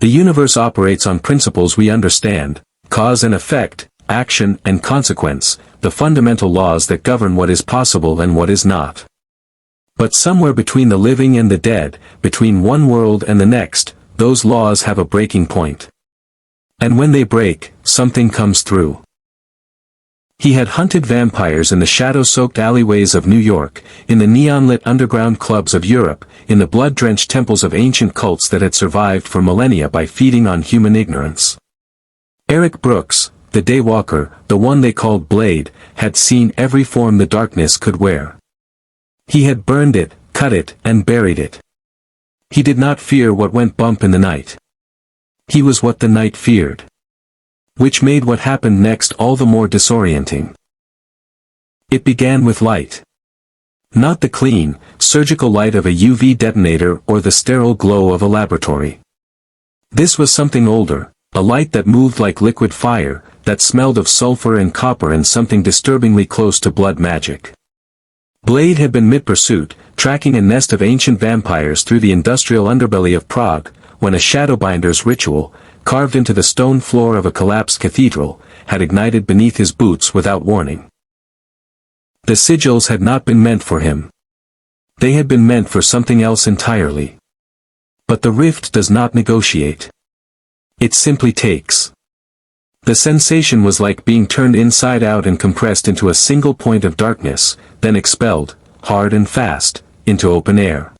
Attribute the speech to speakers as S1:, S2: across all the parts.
S1: The universe operates on principles we understand: cause and effect, action and consequence, the fundamental laws that govern what is possible and what is not. But somewhere between the living and the dead, between one world and the next, those laws have a breaking point. And when they break, something comes through. He had hunted vampires in the shadow-soaked alleyways of New York, in the neon-lit underground clubs of Europe, in the blood-drenched temples of ancient cults that had survived for millennia by feeding on human ignorance. Eric Brooks, the Daywalker, the one they called Blade, had seen every form the darkness could wear. He had burned it, cut it, and buried it. He did not fear what went bump in the night. He was what the night feared. Which made what happened next all the more disorienting. It began with light. Not the clean, surgical light of a UV detonator or the sterile glow of a laboratory. This was something older, a light that moved like liquid fire, that smelled of sulfur and copper and something disturbingly close to blood magic. Blade had been mid-pursuit, tracking a nest of ancient vampires through the industrial underbelly of Prague, when a shadowbinder's ritual, carved into the stone floor of a collapsed cathedral, had ignited beneath his boots without warning. The sigils had not been meant for him. They had been meant for something else entirely. But the rift does not negotiate. It simply takes. The sensation was like being turned inside out and compressed into a single point of darkness, then expelled, hard and fast, into open air.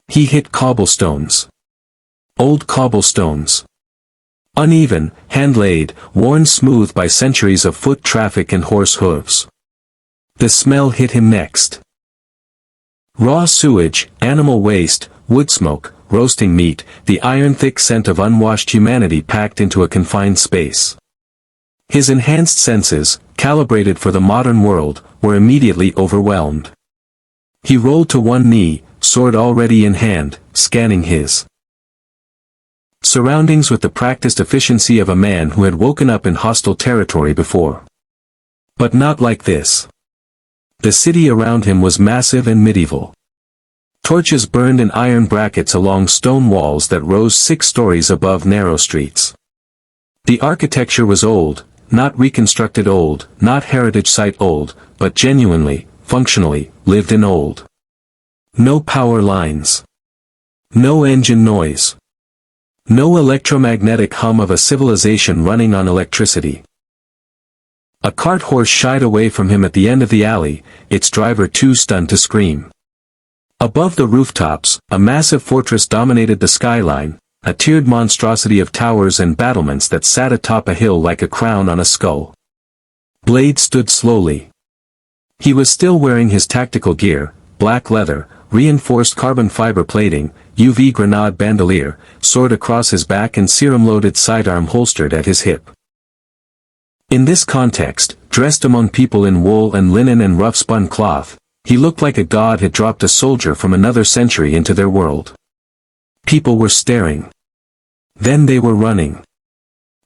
S1: He hit cobblestones. Old cobblestones. Uneven, hand-laid, worn smooth by centuries of foot traffic and horse hooves. The smell hit him next. Raw sewage, animal waste, wood smoke, roasting meat, the iron-thick scent of unwashed humanity packed into a confined space. His enhanced senses, calibrated for the modern world, were immediately overwhelmed. He rolled to one knee, sword already in hand, scanning his surroundings with the practiced efficiency of a man who had woken up in hostile territory before. But not like this. The city around him was massive and medieval. Torches burned in iron brackets along stone walls that rose 6 stories above narrow streets. The architecture was old, not reconstructed old, not heritage site old, but genuinely, functionally, lived in old. No power lines. No engine noise. No electromagnetic hum of a civilization running on electricity. A cart horse shied away from him at the end of the alley, its driver too stunned to scream. Above the rooftops, a massive fortress dominated the skyline, a tiered monstrosity of towers and battlements that sat atop a hill like a crown on a skull. Blade stood slowly. He was still wearing his tactical gear, black leather, reinforced carbon fiber plating, UV grenade bandolier, sword across his back and serum-loaded sidearm holstered at his hip. In this context, dressed among people in wool and linen and rough-spun cloth, he looked like a god had dropped a soldier from another century into their world. People were staring. Then they were running.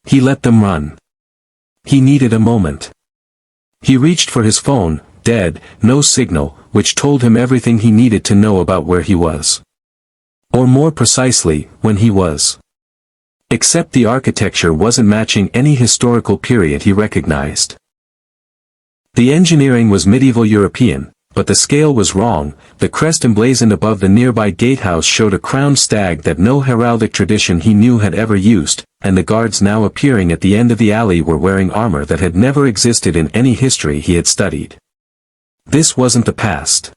S1: He let them run. He needed a moment. He reached for his phone, dead, no signal, which told him everything he needed to know about where he was. Or more precisely, when he was. Except the architecture wasn't matching any historical period he recognized. The engineering was medieval European, but the scale was wrong. The crest emblazoned above the nearby gatehouse showed a crowned stag that no heraldic tradition he knew had ever used, and the guards now appearing at the end of the alley were wearing armor that had never existed in any history he had studied. This wasn't the past.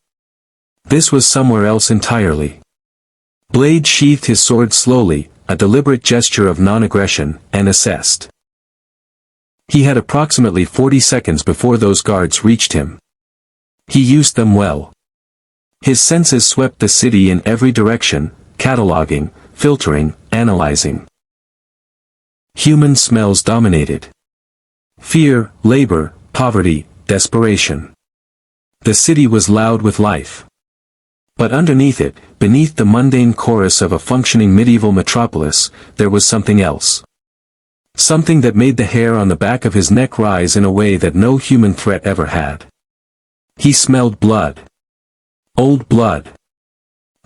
S1: This was somewhere else entirely. Blade sheathed his sword slowly, a deliberate gesture of non-aggression, and assessed. He had approximately 40 seconds before those guards reached him. He used them well. His senses swept the city in every direction, cataloging, filtering, analyzing. Human smells dominated. Fear, labor, poverty, desperation. The city was loud with life. But underneath it, beneath the mundane chorus of a functioning medieval metropolis, there was something else. Something that made the hair on the back of his neck rise in a way that no human threat ever had. He smelled blood. Old blood.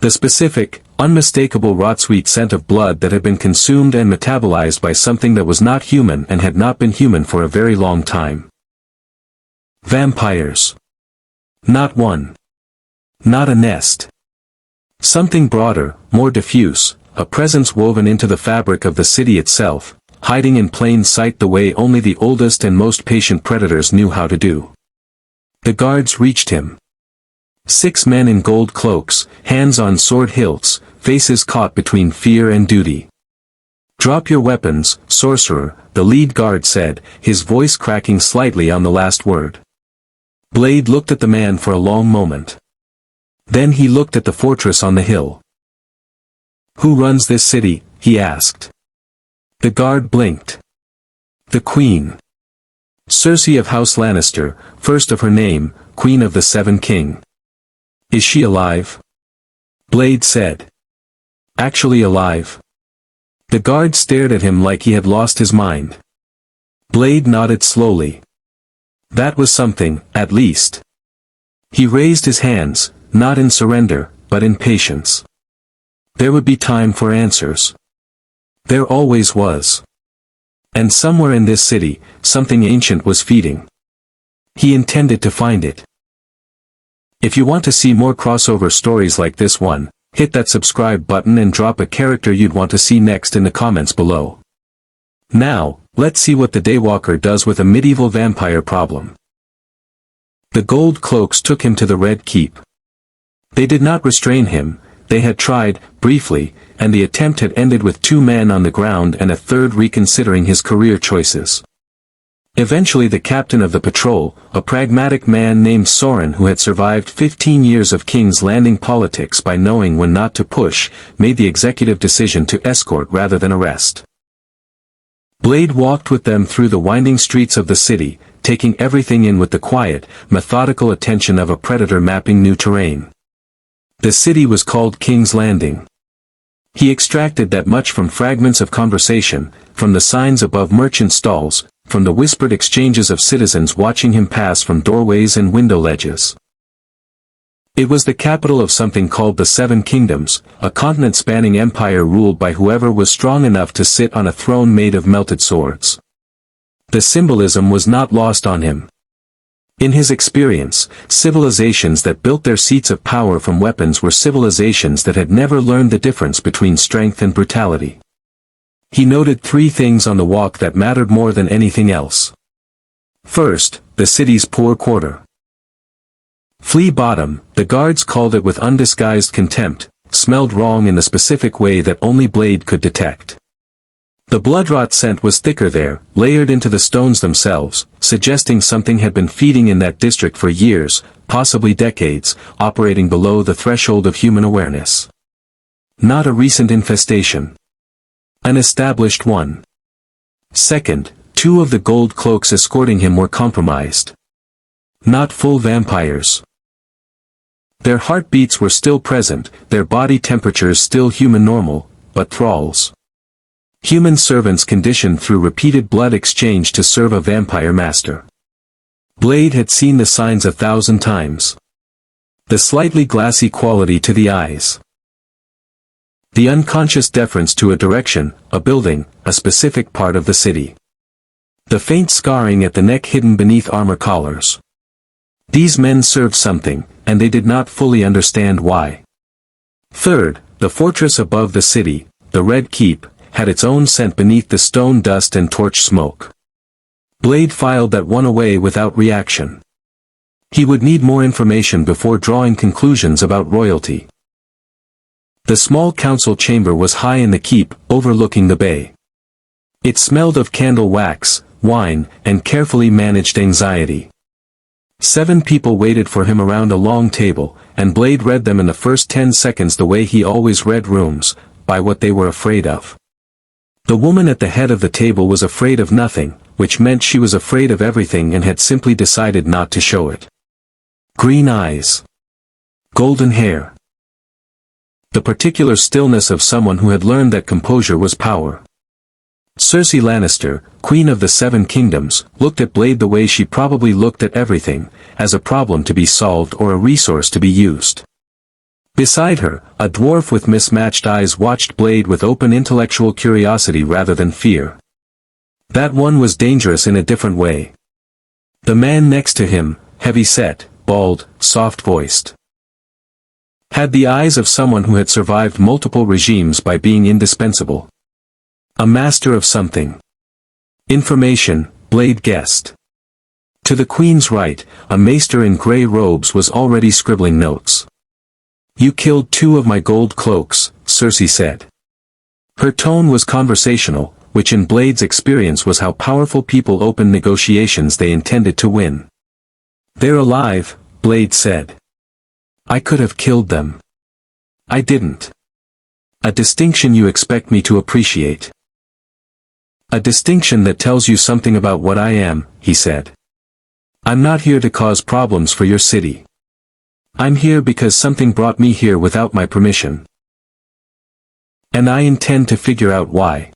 S1: The specific, unmistakable rot-sweet scent of blood that had been consumed and metabolized by something that was not human and had not been human for a very long time. Vampires. Not one. Not a nest. Something broader, more diffuse, a presence woven into the fabric of the city itself, hiding in plain sight the way only the oldest and most patient predators knew how to do. The guards reached him. 6 men in gold cloaks, hands on sword hilts, faces caught between fear and duty. "Drop your weapons, sorcerer," the lead guard said, his voice cracking slightly on the last word. Blade looked at the man for a long moment. Then he looked at the fortress on the hill. "Who runs this city?" he asked. The guard blinked. "The Queen. Cersei of House Lannister, first of her name, Queen of the Seven King." "Is she alive?" Blade said. "Actually alive?" The guard stared at him like he had lost his mind. Blade nodded slowly. That was something, at least. He raised his hands, not in surrender, but in patience. There would be time for answers. There always was. And somewhere in this city, something ancient was feeding. He intended to find it. If you want to see more crossover stories like this one, hit that subscribe button and drop a character you'd want to see next in the comments below. Now, let's see what the Daywalker does with a medieval vampire problem. The gold cloaks took him to the Red Keep. They did not restrain him. They had tried, briefly, and the attempt had ended with 2 men on the ground and a third reconsidering his career choices. Eventually the captain of the patrol, a pragmatic man named Soren who had survived 15 years of King's Landing politics by knowing when not to push, made the executive decision to escort rather than arrest. Blade walked with them through the winding streets of the city, taking everything in with the quiet, methodical attention of a predator mapping new terrain. The city was called King's Landing. He extracted that much from fragments of conversation, from the signs above merchant stalls, from the whispered exchanges of citizens watching him pass from doorways and window ledges. It was the capital of something called the Seven Kingdoms, a continent-spanning empire ruled by whoever was strong enough to sit on a throne made of melted swords. The symbolism was not lost on him. In his experience, civilizations that built their seats of power from weapons were civilizations that had never learned the difference between strength and brutality. He noted 3 things on the walk that mattered more than anything else. First, the city's poor quarter. Flea Bottom, the guards called it with undisguised contempt, smelled wrong in the specific way that only Blade could detect. The bloodrot scent was thicker there, layered into the stones themselves, suggesting something had been feeding in that district for years, possibly decades, operating below the threshold of human awareness. Not a recent infestation. An established one. Second, 2 of the gold cloaks escorting him were compromised. Not full vampires. Their heartbeats were still present, their body temperatures still human normal, but thralls. Human servants conditioned through repeated blood exchange to serve a vampire master. Blade had seen the signs 1,000 times. The slightly glassy quality to the eyes. The unconscious deference to a direction, a building, a specific part of the city. The faint scarring at the neck hidden beneath armor collars. These men served something, and they did not fully understand why. Third, the fortress above the city, the Red Keep, had its own scent beneath the stone dust and torch smoke. Blade filed that one away without reaction. He would need more information before drawing conclusions about royalty. The small council chamber was high in the keep, overlooking the bay. It smelled of candle wax, wine, and carefully managed anxiety. 7 people waited for him around a long table, and Blade read them in the first 10 seconds the way he always read rooms, by what they were afraid of. The woman at the head of the table was afraid of nothing, which meant she was afraid of everything and had simply decided not to show it. Green eyes. Golden hair. The particular stillness of someone who had learned that composure was power. Cersei Lannister, Queen of the Seven Kingdoms, looked at Blade the way she probably looked at everything, as a problem to be solved or a resource to be used. Beside her, a dwarf with mismatched eyes watched Blade with open intellectual curiosity rather than fear. That one was dangerous in a different way. The man next to him, heavy-set, bald, soft-voiced, had the eyes of someone who had survived multiple regimes by being indispensable. A master of something. Information, Blade guessed. To the queen's right, a maester in grey robes was already scribbling notes. "You killed 2 of my gold cloaks," Cersei said. Her tone was conversational, which in Blade's experience was how powerful people opened negotiations they intended to win. "They're alive," Blade said. "I could have killed them. I didn't." "A distinction you expect me to appreciate." "A distinction that tells you something about what I am," he said. "I'm not here to cause problems for your city. I'm here because something brought me here without my permission. And I intend to figure out why."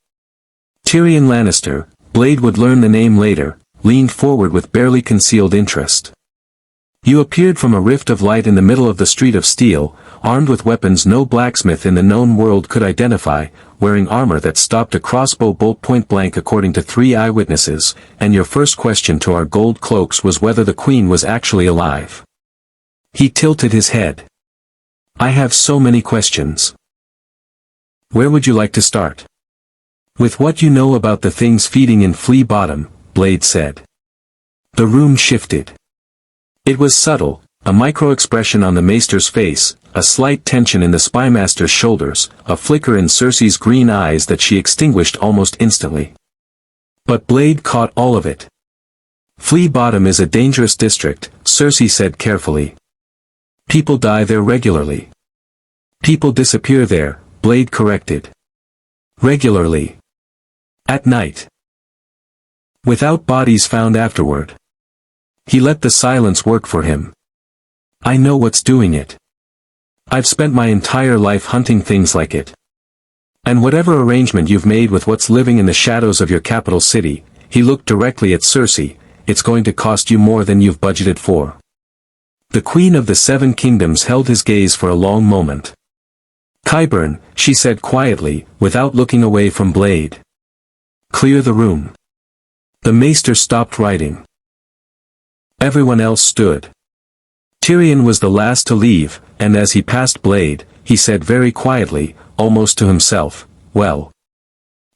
S1: Tyrion Lannister, Blade would learn the name later, leaned forward with barely concealed interest. "You appeared from a rift of light in the middle of the Street of Steel, armed with weapons no blacksmith in the known world could identify, wearing armor that stopped a crossbow bolt point blank according to 3 eyewitnesses, and your first question to our gold cloaks was whether the queen was actually alive." He tilted his head. "I have so many questions. Where would you like to start?" "With what you know about the things feeding in Flea Bottom," Blade said. The room shifted. It was subtle, a micro-expression on the maester's face, a slight tension in the spymaster's shoulders, a flicker in Cersei's green eyes that she extinguished almost instantly. But Blade caught all of it. "Flea Bottom is a dangerous district," Cersei said carefully. "People die there regularly." "People disappear there," Blade corrected. "Regularly. At night. Without bodies found afterward." He let the silence work for him. "I know what's doing it. I've spent my entire life hunting things like it. And whatever arrangement you've made with what's living in the shadows of your capital city," he looked directly at Cersei, "it's going to cost you more than you've budgeted for." The Queen of the 7 Kingdoms held his gaze for a long moment. "Qyburn," she said quietly, without looking away from Blade. "Clear the room." The maester stopped writing. Everyone else stood. Tyrion was the last to leave, and as he passed Blade, he said very quietly, almost to himself, "Well,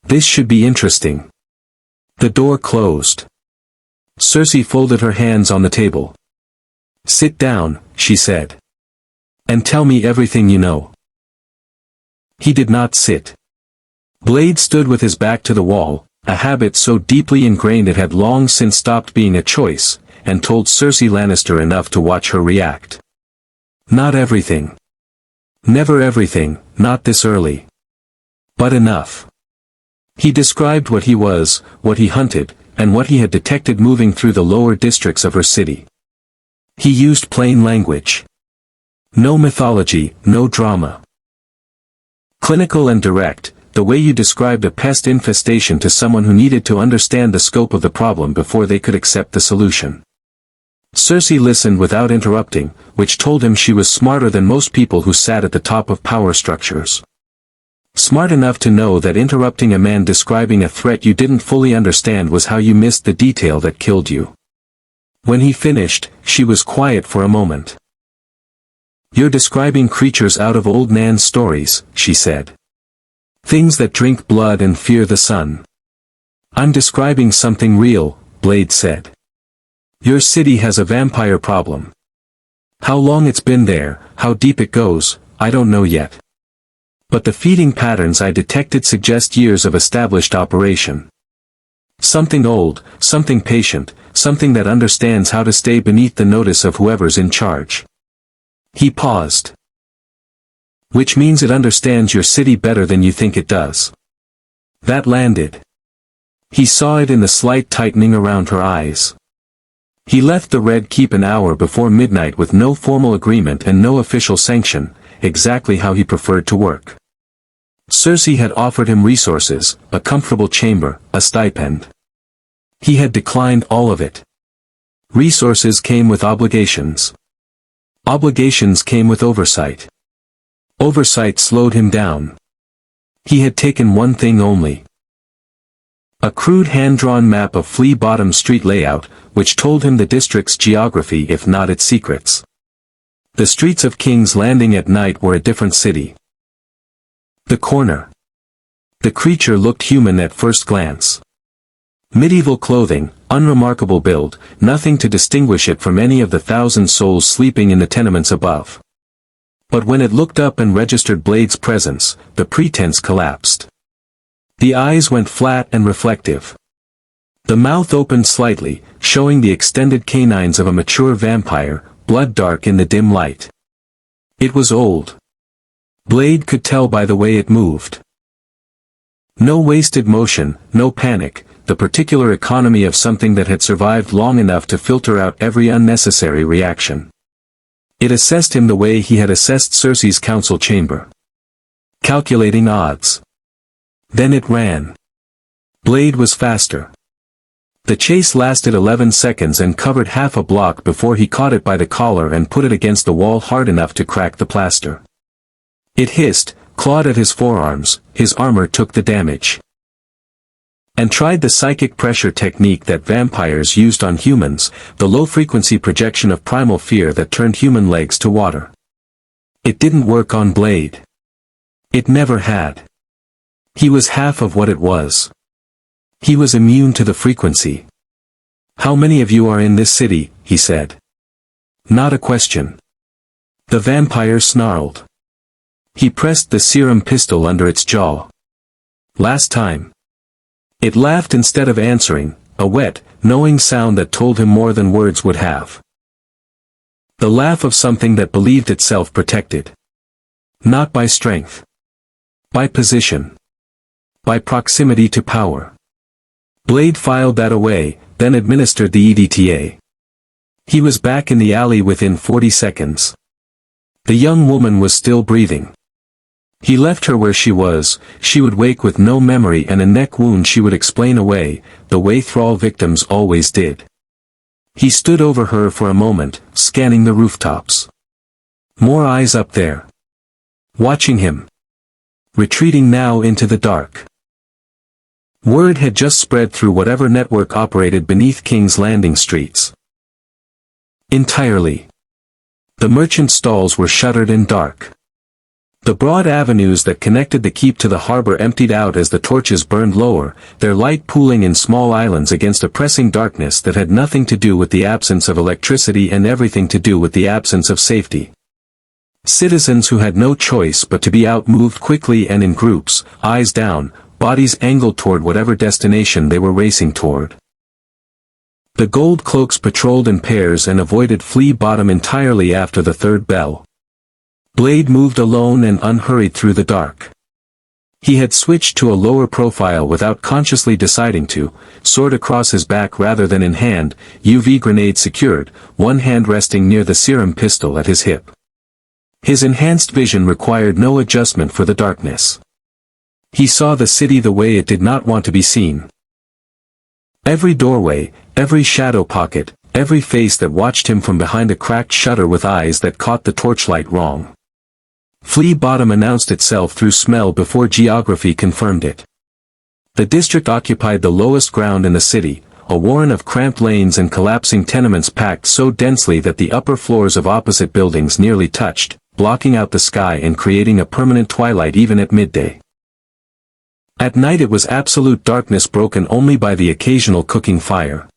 S1: this should be interesting." The door closed. Cersei folded her hands on the table. "Sit down," she said. "And tell me everything you know." He did not sit. Blade stood with his back to the wall, a habit so deeply ingrained it had long since stopped being a choice, and told Cersei Lannister enough to watch her react. Not everything. Never everything, not this early. But enough. He described what he was, what he hunted, and what he had detected moving through the lower districts of her city. He used plain language. No mythology, no drama. Clinical and direct, the way you described a pest infestation to someone who needed to understand the scope of the problem before they could accept the solution. Cersei listened without interrupting, which told him she was smarter than most people who sat at the top of power structures. Smart enough to know that interrupting a man describing a threat you didn't fully understand was how you missed the detail that killed you. When he finished, she was quiet for a moment. "You're describing creatures out of old Nan's stories," she said. "Things that drink blood and fear the sun." "I'm describing something real," Blade said. "Your city has a vampire problem. How long it's been there, how deep it goes, I don't know yet. But the feeding patterns I detected suggest years of established operation. Something old, something patient, something that understands how to stay beneath the notice of whoever's in charge." He paused. "Which means it understands your city better than you think it does." That landed. He saw it in the slight tightening around her eyes. He left the Red Keep an hour before midnight with no formal agreement and no official sanction, exactly how he preferred to work. Cersei had offered him resources, a comfortable chamber, a stipend. He had declined all of it. Resources came with obligations. Obligations came with oversight. Oversight slowed him down. He had taken one thing only. A crude hand-drawn map of Flea Bottom Street layout, which told him the district's geography if not its secrets. The streets of King's Landing at night were a different city. The corner. The creature looked human at first glance. Medieval clothing, unremarkable build, nothing to distinguish it from any of the 1,000 souls sleeping in the tenements above. But when it looked up and registered Blade's presence, the pretense collapsed. The eyes went flat and reflective. The mouth opened slightly, showing the extended canines of a mature vampire, blood dark in the dim light. It was old. Blade could tell by the way it moved. No wasted motion, no panic, the particular economy of something that had survived long enough to filter out every unnecessary reaction. It assessed him the way he had assessed Cersei's council chamber. Calculating odds. Then it ran. Blade was faster. The chase lasted 11 seconds and covered half a block before he caught it by the collar and put it against the wall hard enough to crack the plaster. It hissed, clawed at his forearms, his armor took the damage. And tried the psychic pressure technique that vampires used on humans, the low-frequency projection of primal fear that turned human legs to water. It didn't work on Blade. It never had. He was half of what it was. He was immune to the frequency. "How many of you are in this city?" he said. Not a question. The vampire snarled. He pressed the serum pistol under its jaw. "Last time." It laughed instead of answering, a wet, knowing sound that told him more than words would have. The laugh of something that believed itself protected. Not by strength. By position. By proximity to power. Blade filed that away, then administered the EDTA. He was back in the alley within 40 seconds. The young woman was still breathing. He left her where she was, she would wake with no memory and a neck wound she would explain away, the way thrall victims always did. He stood over her for a moment, scanning the rooftops. More eyes up there. Watching him. Retreating now into the dark. Word had just spread through whatever network operated beneath King's Landing streets. Entirely. The merchant stalls were shuttered and dark. The broad avenues that connected the keep to the harbor emptied out as the torches burned lower, their light pooling in small islands against a pressing darkness that had nothing to do with the absence of electricity and everything to do with the absence of safety. Citizens who had no choice but to be out moved quickly and in groups, eyes down, bodies angled toward whatever destination they were racing toward. The gold cloaks patrolled in pairs and avoided Flea Bottom entirely after the third bell. Blade moved alone and unhurried through the dark. He had switched to a lower profile without consciously deciding to, sword across his back rather than in hand, UV grenade secured, one hand resting near the serum pistol at his hip. His enhanced vision required no adjustment for the darkness. He saw the city the way it did not want to be seen. Every doorway, every shadow pocket, every face that watched him from behind a cracked shutter with eyes that caught the torchlight wrong. Flea Bottom announced itself through smell before geography confirmed it. The district occupied the lowest ground in the city, a warren of cramped lanes and collapsing tenements packed so densely that the upper floors of opposite buildings nearly touched, blocking out the sky and creating a permanent twilight even at midday. At night it was absolute darkness broken only by the occasional cooking fire.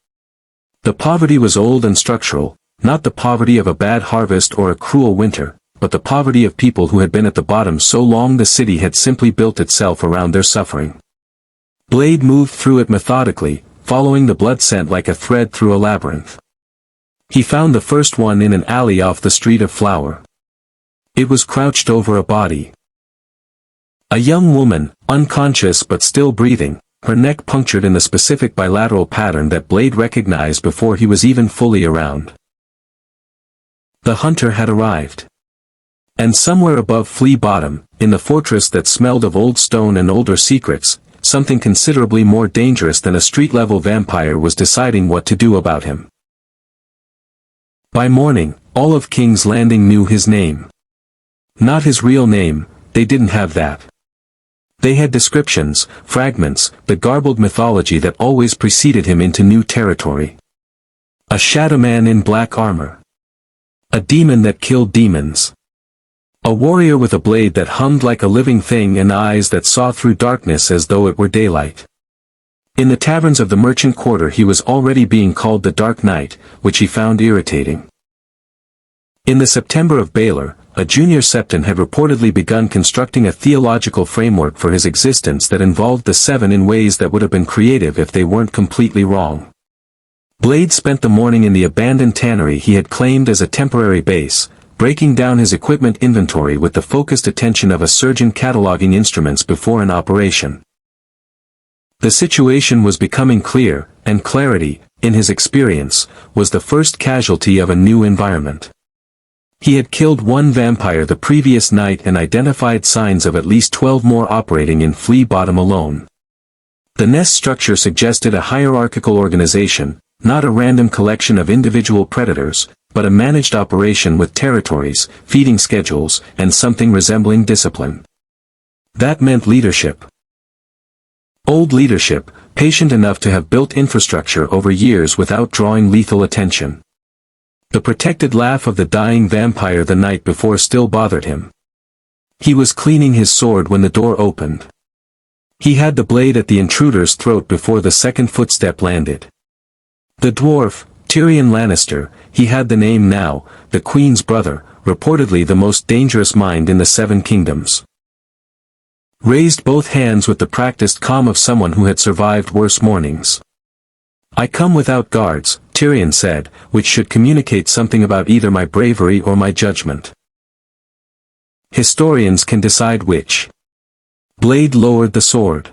S1: The poverty was old and structural, not the poverty of a bad harvest or a cruel winter, but the poverty of people who had been at the bottom so long the city had simply built itself around their suffering. Blade moved through it methodically, following the blood scent like a thread through a labyrinth. He found the first one in an alley off the Street of Flower. It was crouched over a body. A young woman, unconscious but still breathing, her neck punctured in the specific bilateral pattern that Blade recognized before he was even fully around. The hunter had arrived. And somewhere above Flea Bottom, in the fortress that smelled of old stone and older secrets, something considerably more dangerous than a street-level vampire was deciding what to do about him. By morning, all of King's Landing knew his name. Not his real name, they didn't have that. They had descriptions, fragments, the garbled mythology that always preceded him into new territory. A shadow man in black armor. A demon that killed demons. A warrior with a blade that hummed like a living thing and eyes that saw through darkness as though it were daylight. In the taverns of the merchant quarter he was already being called the Dark Knight, which he found irritating. In the September of Baylor, a junior septon had reportedly begun constructing a theological framework for his existence that involved the seven in ways that would have been creative if they weren't completely wrong. Blade spent the morning in the abandoned tannery he had claimed as a temporary base, breaking down his equipment inventory with the focused attention of a surgeon cataloging instruments before an operation. The situation was becoming clear, and clarity, in his experience, was the first casualty of a new environment. He had killed one vampire the previous night and identified signs of at least 12 more operating in Flea Bottom alone. The nest structure suggested a hierarchical organization, not a random collection of individual predators, but a managed operation with territories, feeding schedules, and something resembling discipline. That meant leadership. Old leadership, patient enough to have built infrastructure over years without drawing lethal attention. The protected laugh of the dying vampire the night before still bothered him. He was cleaning his sword when the door opened. He had the blade at the intruder's throat before the second footstep landed. The dwarf, Tyrion Lannister, he had the name now, the Queen's brother, reportedly the most dangerous mind in the Seven Kingdoms. Raised both hands with the practiced calm of someone who had survived worse mornings. "I come without guards," Tyrion said, which should communicate something about either my bravery or my judgment. Historians can decide which. Blade lowered the sword.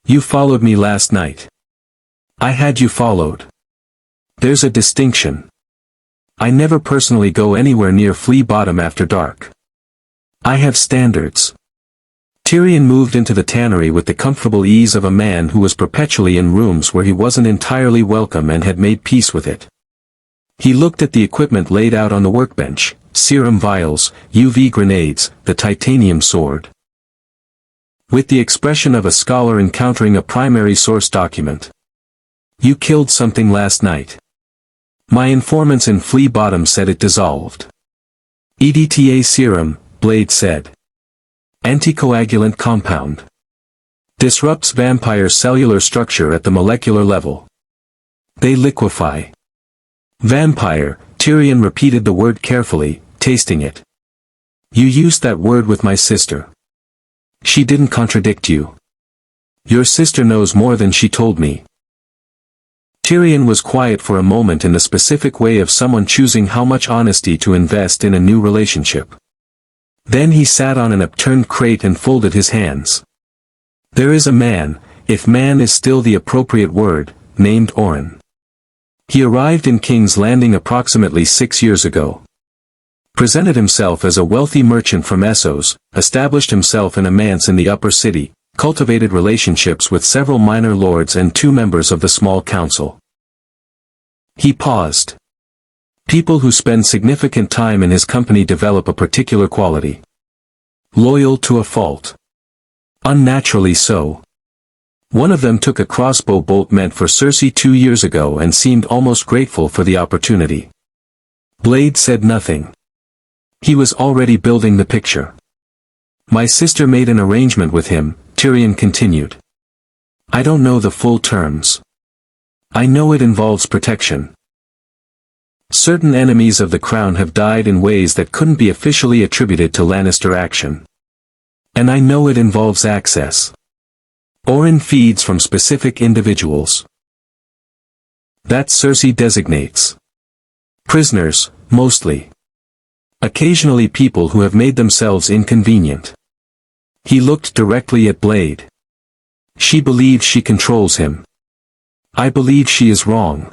S1: "You followed me last night. I had you followed. There's a distinction. I never personally go anywhere near Flea Bottom after dark. I have standards." Tyrion moved into the tannery with the comfortable ease of a man who was perpetually in rooms where he wasn't entirely welcome and had made peace with it. He looked at the equipment laid out on the workbench, serum vials, UV grenades, the titanium sword. With the expression of a scholar encountering a primary source document. "You killed something last night. My informants in Flea Bottom said it dissolved." "EDTA serum," Blade said. "Anticoagulant compound. Disrupts vampire cellular structure at the molecular level. They liquefy." "Vampire," Tyrion repeated the word carefully, tasting it. "You used that word with my sister. She didn't contradict you. Your sister knows more than she told me." Tyrion was quiet for a moment in the specific way of someone choosing how much honesty to invest in a new relationship. Then he sat on an upturned crate and folded his hands. "There is a man, if man is still the appropriate word, named Oren. He arrived in King's Landing approximately 6 years ago. Presented himself as a wealthy merchant from Essos, established himself in a manse in the upper city, cultivated relationships with several minor lords and 2 members of the small council." He paused. People who spend significant time in his company develop a particular quality. Loyal to a fault. Unnaturally so. One of them took a crossbow bolt meant for Cersei 2 years ago and seemed almost grateful for the opportunity. Blade said nothing. He was already building the picture. "My sister made an arrangement with him," Tyrion continued. "I don't know the full terms. I know it involves protection. Certain enemies of the crown have died in ways that couldn't be officially attributed to Lannister action. And I know it involves access. Oren feeds from specific individuals. That Cersei designates. Prisoners, mostly. Occasionally people who have made themselves inconvenient." He looked directly at Blade. "She believes she controls him. I believe she is wrong.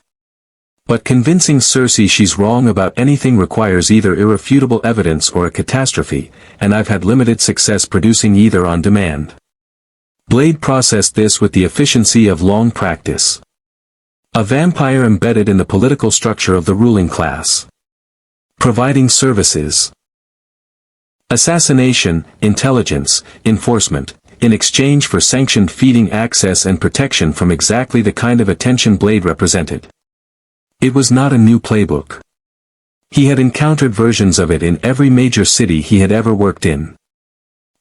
S1: But convincing Cersei she's wrong about anything requires either irrefutable evidence or a catastrophe, and I've had limited success producing either on demand." Blade processed this with the efficiency of long practice. A vampire embedded in the political structure of the ruling class. Providing services. Assassination, intelligence, enforcement, in exchange for sanctioned feeding access and protection from exactly the kind of attention Blade represented. It was not a new playbook. He had encountered versions of it in every major city he had ever worked in.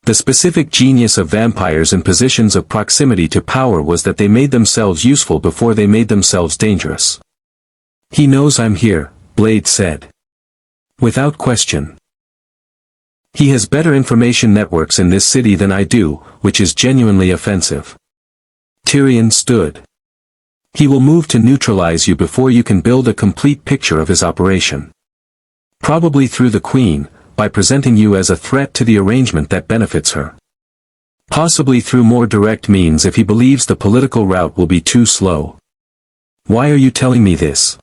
S1: The specific genius of vampires in positions of proximity to power was that they made themselves useful before they made themselves dangerous. "He knows I'm here," Blade said. "Without question. He has better information networks in this city than I do, which is genuinely offensive." Tyrion stood. "He will move to neutralize you before you can build a complete picture of his operation. Probably through the Queen, by presenting you as a threat to the arrangement that benefits her. Possibly through more direct means if he believes the political route will be too slow. Why are you telling me this?"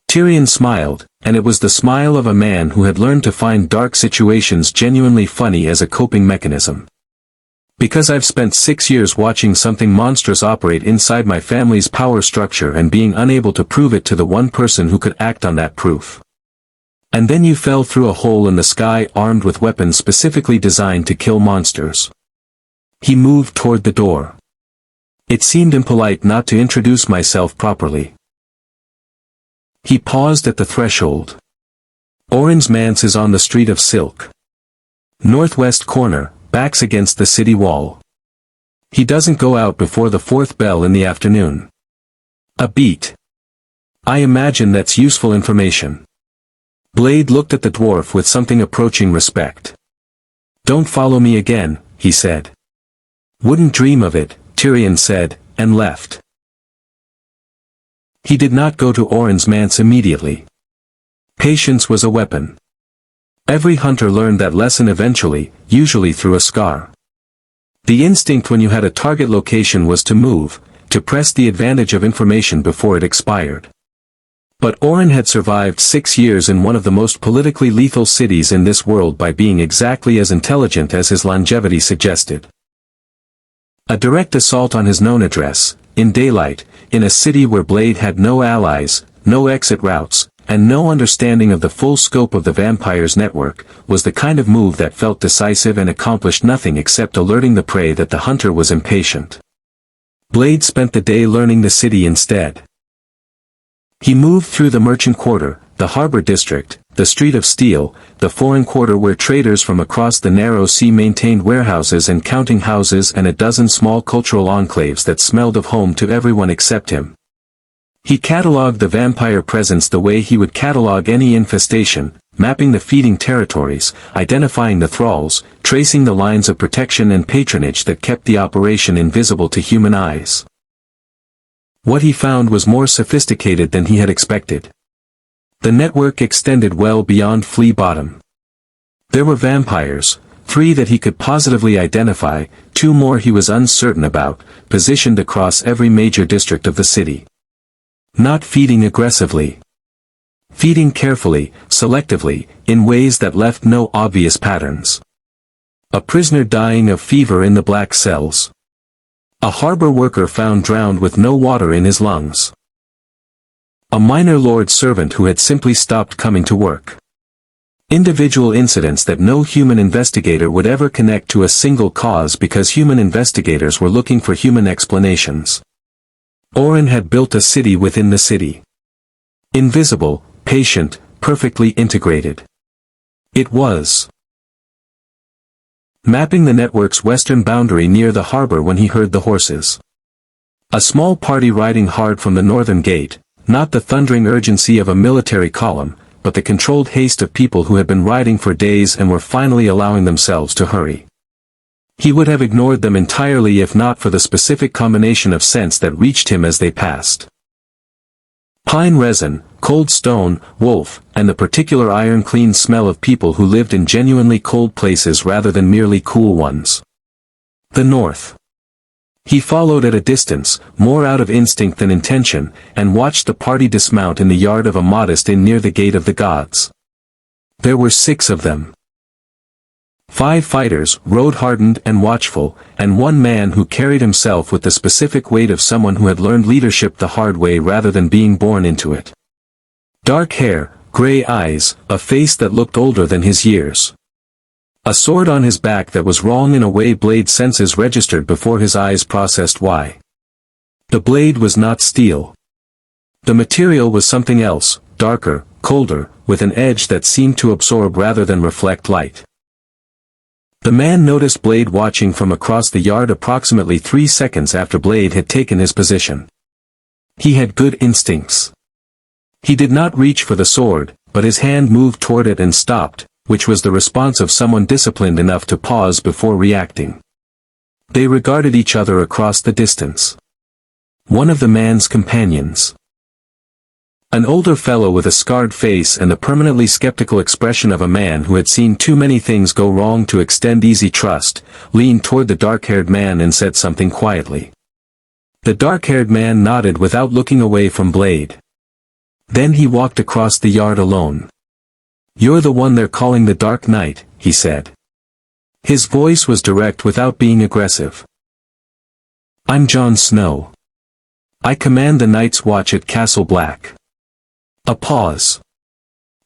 S1: Tyrion smiled, and it was the smile of a man who had learned to find dark situations genuinely funny as a coping mechanism. "Because I've spent 6 years watching something monstrous operate inside my family's power structure and being unable to prove it to the one person who could act on that proof. And then you fell through a hole in the sky armed with weapons specifically designed to kill monsters." He moved toward the door. "It seemed impolite not to introduce myself properly." He paused at the threshold. "Orin's manse is on the Street of Silk. Northwest corner, backs against the city wall. He doesn't go out before the 4th bell in the afternoon." "A beat. I imagine that's useful information." Blade looked at the dwarf with something approaching respect. "Don't follow me again," he said. "Wouldn't dream of it," Tyrion said, and left. He did not go to Orin's manse immediately. Patience was a weapon. Every hunter learned that lesson eventually, usually through a scar. The instinct when you had a target location was to move, to press the advantage of information before it expired. But Orin had survived 6 years in one of the most politically lethal cities in this world by being exactly as intelligent as his longevity suggested. A direct assault on his known address, in daylight, in a city where Blade had no allies, no exit routes, and no understanding of the full scope of the vampire's network, was the kind of move that felt decisive and accomplished nothing except alerting the prey that the hunter was impatient. Blade spent the day learning the city instead. He moved through the merchant quarter, the harbor district, the street of steel, the foreign quarter where traders from across the narrow sea maintained warehouses and counting houses and a dozen small cultural enclaves that smelled of home to everyone except him. He catalogued the vampire presence the way he would catalog any infestation, mapping the feeding territories, identifying the thralls, tracing the lines of protection and patronage that kept the operation invisible to human eyes. What he found was more sophisticated than he had expected. The network extended well beyond Flea Bottom. There were vampires, 3 that he could positively identify, 2 more he was uncertain about, positioned across every major district of the city. Not feeding aggressively. Feeding carefully, selectively, in ways that left no obvious patterns. A prisoner dying of fever in the black cells. A harbor worker found drowned with no water in his lungs. A minor lord servant who had simply stopped coming to work. Individual incidents that no human investigator would ever connect to a single cause because human investigators were looking for human explanations. Orin had built a city within the city. Invisible, patient, perfectly integrated. It was mapping the network's western boundary near the harbor when he heard the horses. A small party riding hard from the northern gate, not the thundering urgency of a military column, but the controlled haste of people who had been riding for days and were finally allowing themselves to hurry. He would have ignored them entirely if not for the specific combination of scents that reached him as they passed. Pine resin, cold stone, wolf, and the particular iron-clean smell of people who lived in genuinely cold places rather than merely cool ones. The North. He followed at a distance, more out of instinct than intention, and watched the party dismount in the yard of a modest inn near the Gate of the Gods. There were 6 of them. 5 fighters, road-hardened and watchful, and 1 man who carried himself with the specific weight of someone who had learned leadership the hard way rather than being born into it. Dark hair, gray eyes, a face that looked older than his years. A sword on his back that was wrong in a way Blade's senses registered before his eyes processed why. The blade was not steel. The material was something else, darker, colder, with an edge that seemed to absorb rather than reflect light. The man noticed Blade watching from across the yard approximately 3 seconds after Blade had taken his position. He had good instincts. He did not reach for the sword, but his hand moved toward it and stopped, which was the response of someone disciplined enough to pause before reacting. They regarded each other across the distance. One of the man's companions, an older fellow with a scarred face and the permanently skeptical expression of a man who had seen too many things go wrong to extend easy trust, leaned toward the dark-haired man and said something quietly. The dark-haired man nodded without looking away from Blade. Then he walked across the yard alone. "You're the one they're calling the Dark Knight," he said. His voice was direct without being aggressive. "I'm Jon Snow. I command the Night's Watch at Castle Black." A pause.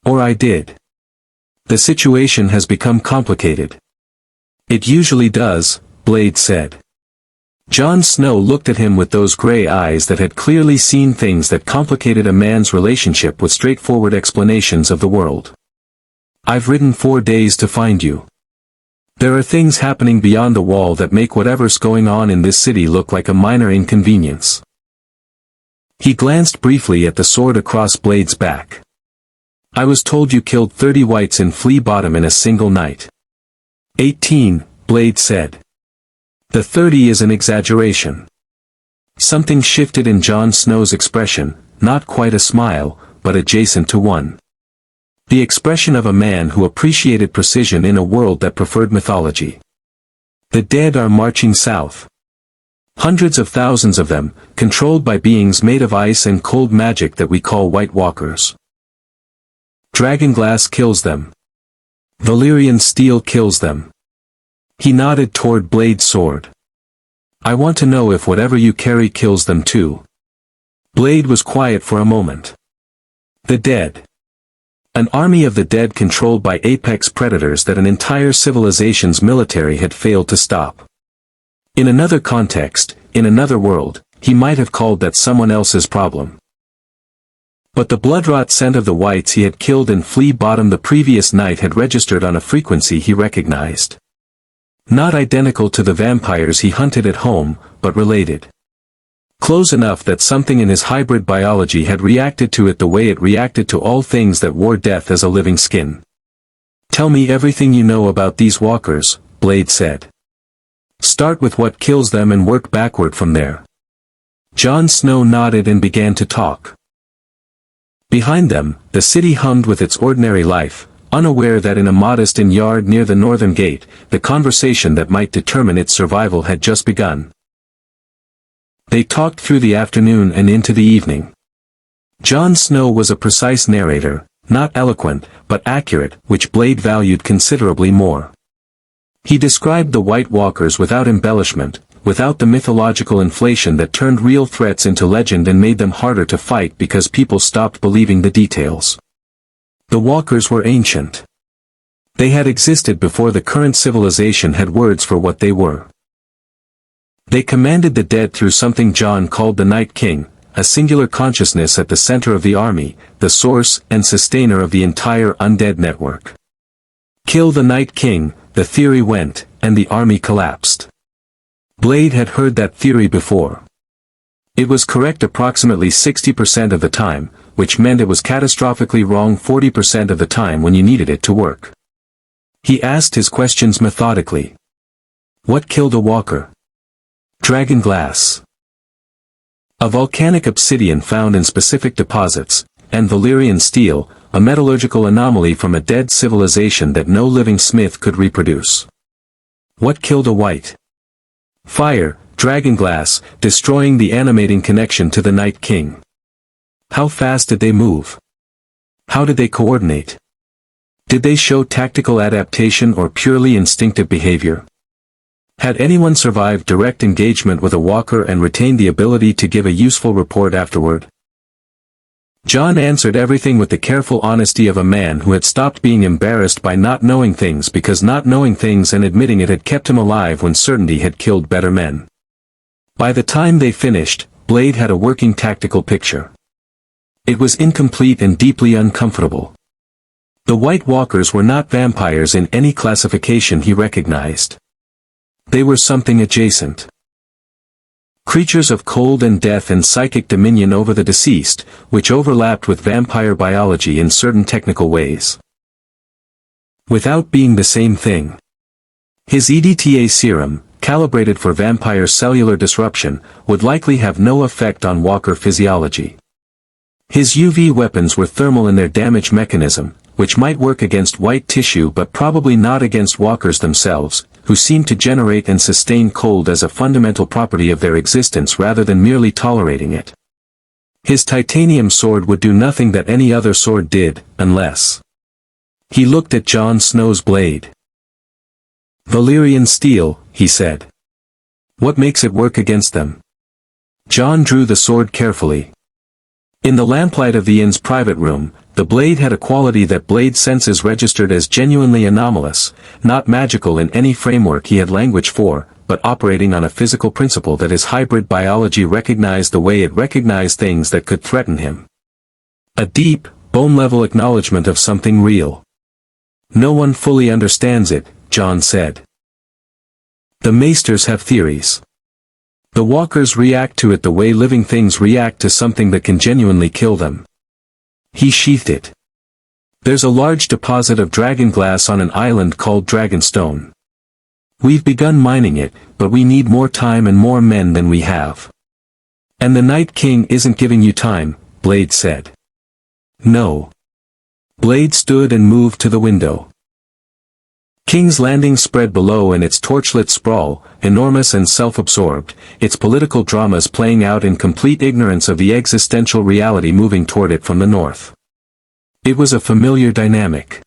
S1: "Or I did. The situation has become complicated." "It usually does," Blade said. Jon Snow looked at him with those gray eyes that had clearly seen things that complicated a man's relationship with straightforward explanations of the world. "I've ridden 4 days to find you. There are things happening beyond the wall that make whatever's going on in this city look like a minor inconvenience." He glanced briefly at the sword across Blade's back. "I was told you killed 30 whites in Flea Bottom in a single night." 18, Blade said. "The 30 is an exaggeration." Something shifted in Jon Snow's expression, not quite a smile, but adjacent to one. The expression of a man who appreciated precision in a world that preferred mythology. "The dead are marching south. Hundreds of thousands of them, controlled by beings made of ice and cold magic that we call White Walkers. Dragonglass kills them. Valyrian steel kills them." He nodded toward Blade's sword. "I want to know if whatever you carry kills them too." Blade was quiet for a moment. "The dead. An army of the dead controlled by apex predators that an entire civilization's military had failed to stop. In another context, in another world, he might have called that someone else's problem. But the bloodrot scent of the whites he had killed in Flea Bottom the previous night had registered on a frequency he recognized. Not identical to the vampires he hunted at home, but related. Close enough that something in his hybrid biology had reacted to it the way it reacted to all things that wore death as a living skin. "Tell me everything you know about these walkers," Blade said. "Start with what kills them and work backward from there." Jon Snow nodded and began to talk. Behind them, the city hummed with its ordinary life, unaware that in a modest inn yard near the northern gate, the conversation that might determine its survival had just begun. They talked through the afternoon and into the evening. Jon Snow was a precise narrator, not eloquent, but accurate, which Blade valued considerably more. He described the White Walkers without embellishment, without the mythological inflation that turned real threats into legend and made them harder to fight because people stopped believing the details. The Walkers were ancient. They had existed before the current civilization had words for what they were. They commanded the dead through something Jon called the Night King, a singular consciousness at the center of the army, the source and sustainer of the entire undead network. Kill the Night King, the theory went, and the army collapsed. Blade had heard that theory before. It was correct approximately 60% of the time, which meant it was catastrophically wrong 40% of the time when you needed it to work. He asked his questions methodically. What killed a walker? Dragonglass. A volcanic obsidian found in specific deposits, and Valyrian steel, a metallurgical anomaly from a dead civilization that no living smith could reproduce. What killed a white? Fire, dragonglass, destroying the animating connection to the Night King. How fast did they move? How did they coordinate? Did they show tactical adaptation or purely instinctive behavior? Had anyone survived direct engagement with a walker and retained the ability to give a useful report afterward? Jon answered everything with the careful honesty of a man who had stopped being embarrassed by not knowing things because not knowing things and admitting it had kept him alive when certainty had killed better men. By the time they finished, Blade had a working tactical picture. It was incomplete and deeply uncomfortable. The White Walkers were not vampires in any classification he recognized. They were something adjacent. Creatures of cold and death and psychic dominion over the deceased, which overlapped with vampire biology in certain technical ways. Without being the same thing. His EDTA serum, calibrated for vampire cellular disruption, would likely have no effect on walker physiology. His UV weapons were thermal in their damage mechanism, which might work against white tissue but probably not against walkers themselves, who seemed to generate and sustain cold as a fundamental property of their existence rather than merely tolerating it. His titanium sword would do nothing that any other sword did, unless... He looked at Jon Snow's blade. Valyrian steel, he said. What makes it work against them? Jon drew the sword carefully. In the lamplight of the inn's private room, the blade had a quality that Blade's senses registered as genuinely anomalous, not magical in any framework he had language for, but operating on a physical principle that his hybrid biology recognized the way it recognized things that could threaten him. A deep, bone-level acknowledgement of something real. No one fully understands it, Jon said. The Maesters have theories. The walkers react to it the way living things react to something that can genuinely kill them. He sheathed it. There's a large deposit of dragon glass on an island called Dragonstone. We've begun mining it, but we need more time and more men than we have. And the Night King isn't giving you time, Blade said. No. Blade stood and moved to the window. King's Landing spread below in its torchlit sprawl, enormous and self-absorbed, its political dramas playing out in complete ignorance of the existential reality moving toward it from the north. It was a familiar dynamic.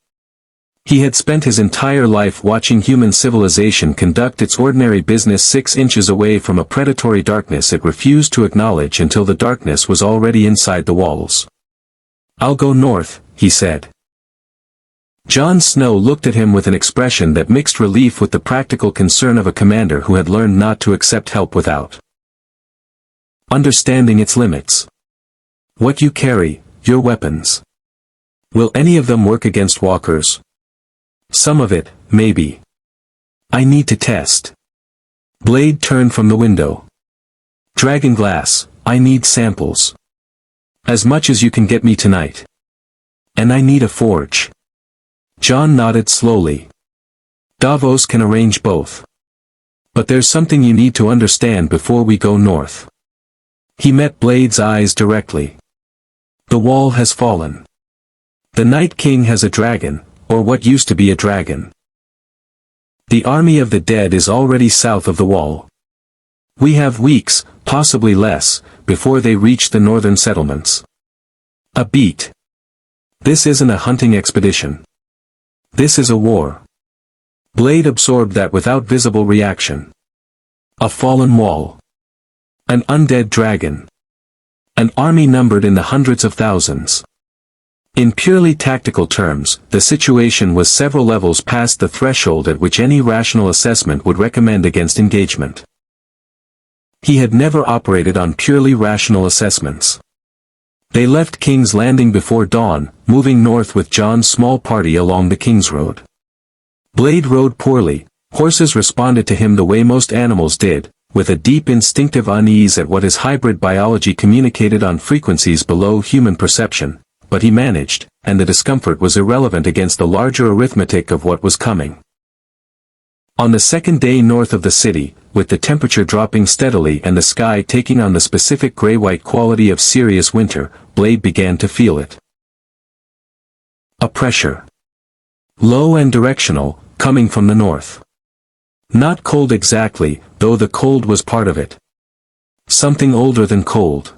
S1: He had spent his entire life watching human civilization conduct its ordinary business 6 inches away from a predatory darkness it refused to acknowledge until the darkness was already inside the walls. I'll go north, he said. Jon Snow looked at him with an expression that mixed relief with the practical concern of a commander who had learned not to accept help without understanding its limits. What you carry, your weapons. Will any of them work against walkers? Some of it, maybe. I need to test. Blade turned from the window. Dragonglass, I need samples. As much as you can get me tonight. And I need a forge. Jon nodded slowly. Davos can arrange both. But there's something you need to understand before we go north. He met Blade's eyes directly. The wall has fallen. The Night King has a dragon, or what used to be a dragon. The army of the dead is already south of the wall. We have weeks, possibly less, before they reach the northern settlements. A beat. This isn't a hunting expedition. This is a war. Blade absorbed that without visible reaction. A fallen wall. An undead dragon. An army numbered in the hundreds of thousands. In purely tactical terms, the situation was several levels past the threshold at which any rational assessment would recommend against engagement. He had never operated on purely rational assessments. They left King's Landing before dawn, moving north with Jon's small party along the King's Road. Blade rode poorly, horses responded to him the way most animals did, with a deep instinctive unease at what his hybrid biology communicated on frequencies below human perception, but he managed, and the discomfort was irrelevant against the larger arithmetic of what was coming. On the second day north of the city, with the temperature dropping steadily and the sky taking on the specific gray-white quality of serious winter, Blade began to feel it. A pressure. Low and directional, coming from the north. Not cold exactly, though the cold was part of it. Something older than cold.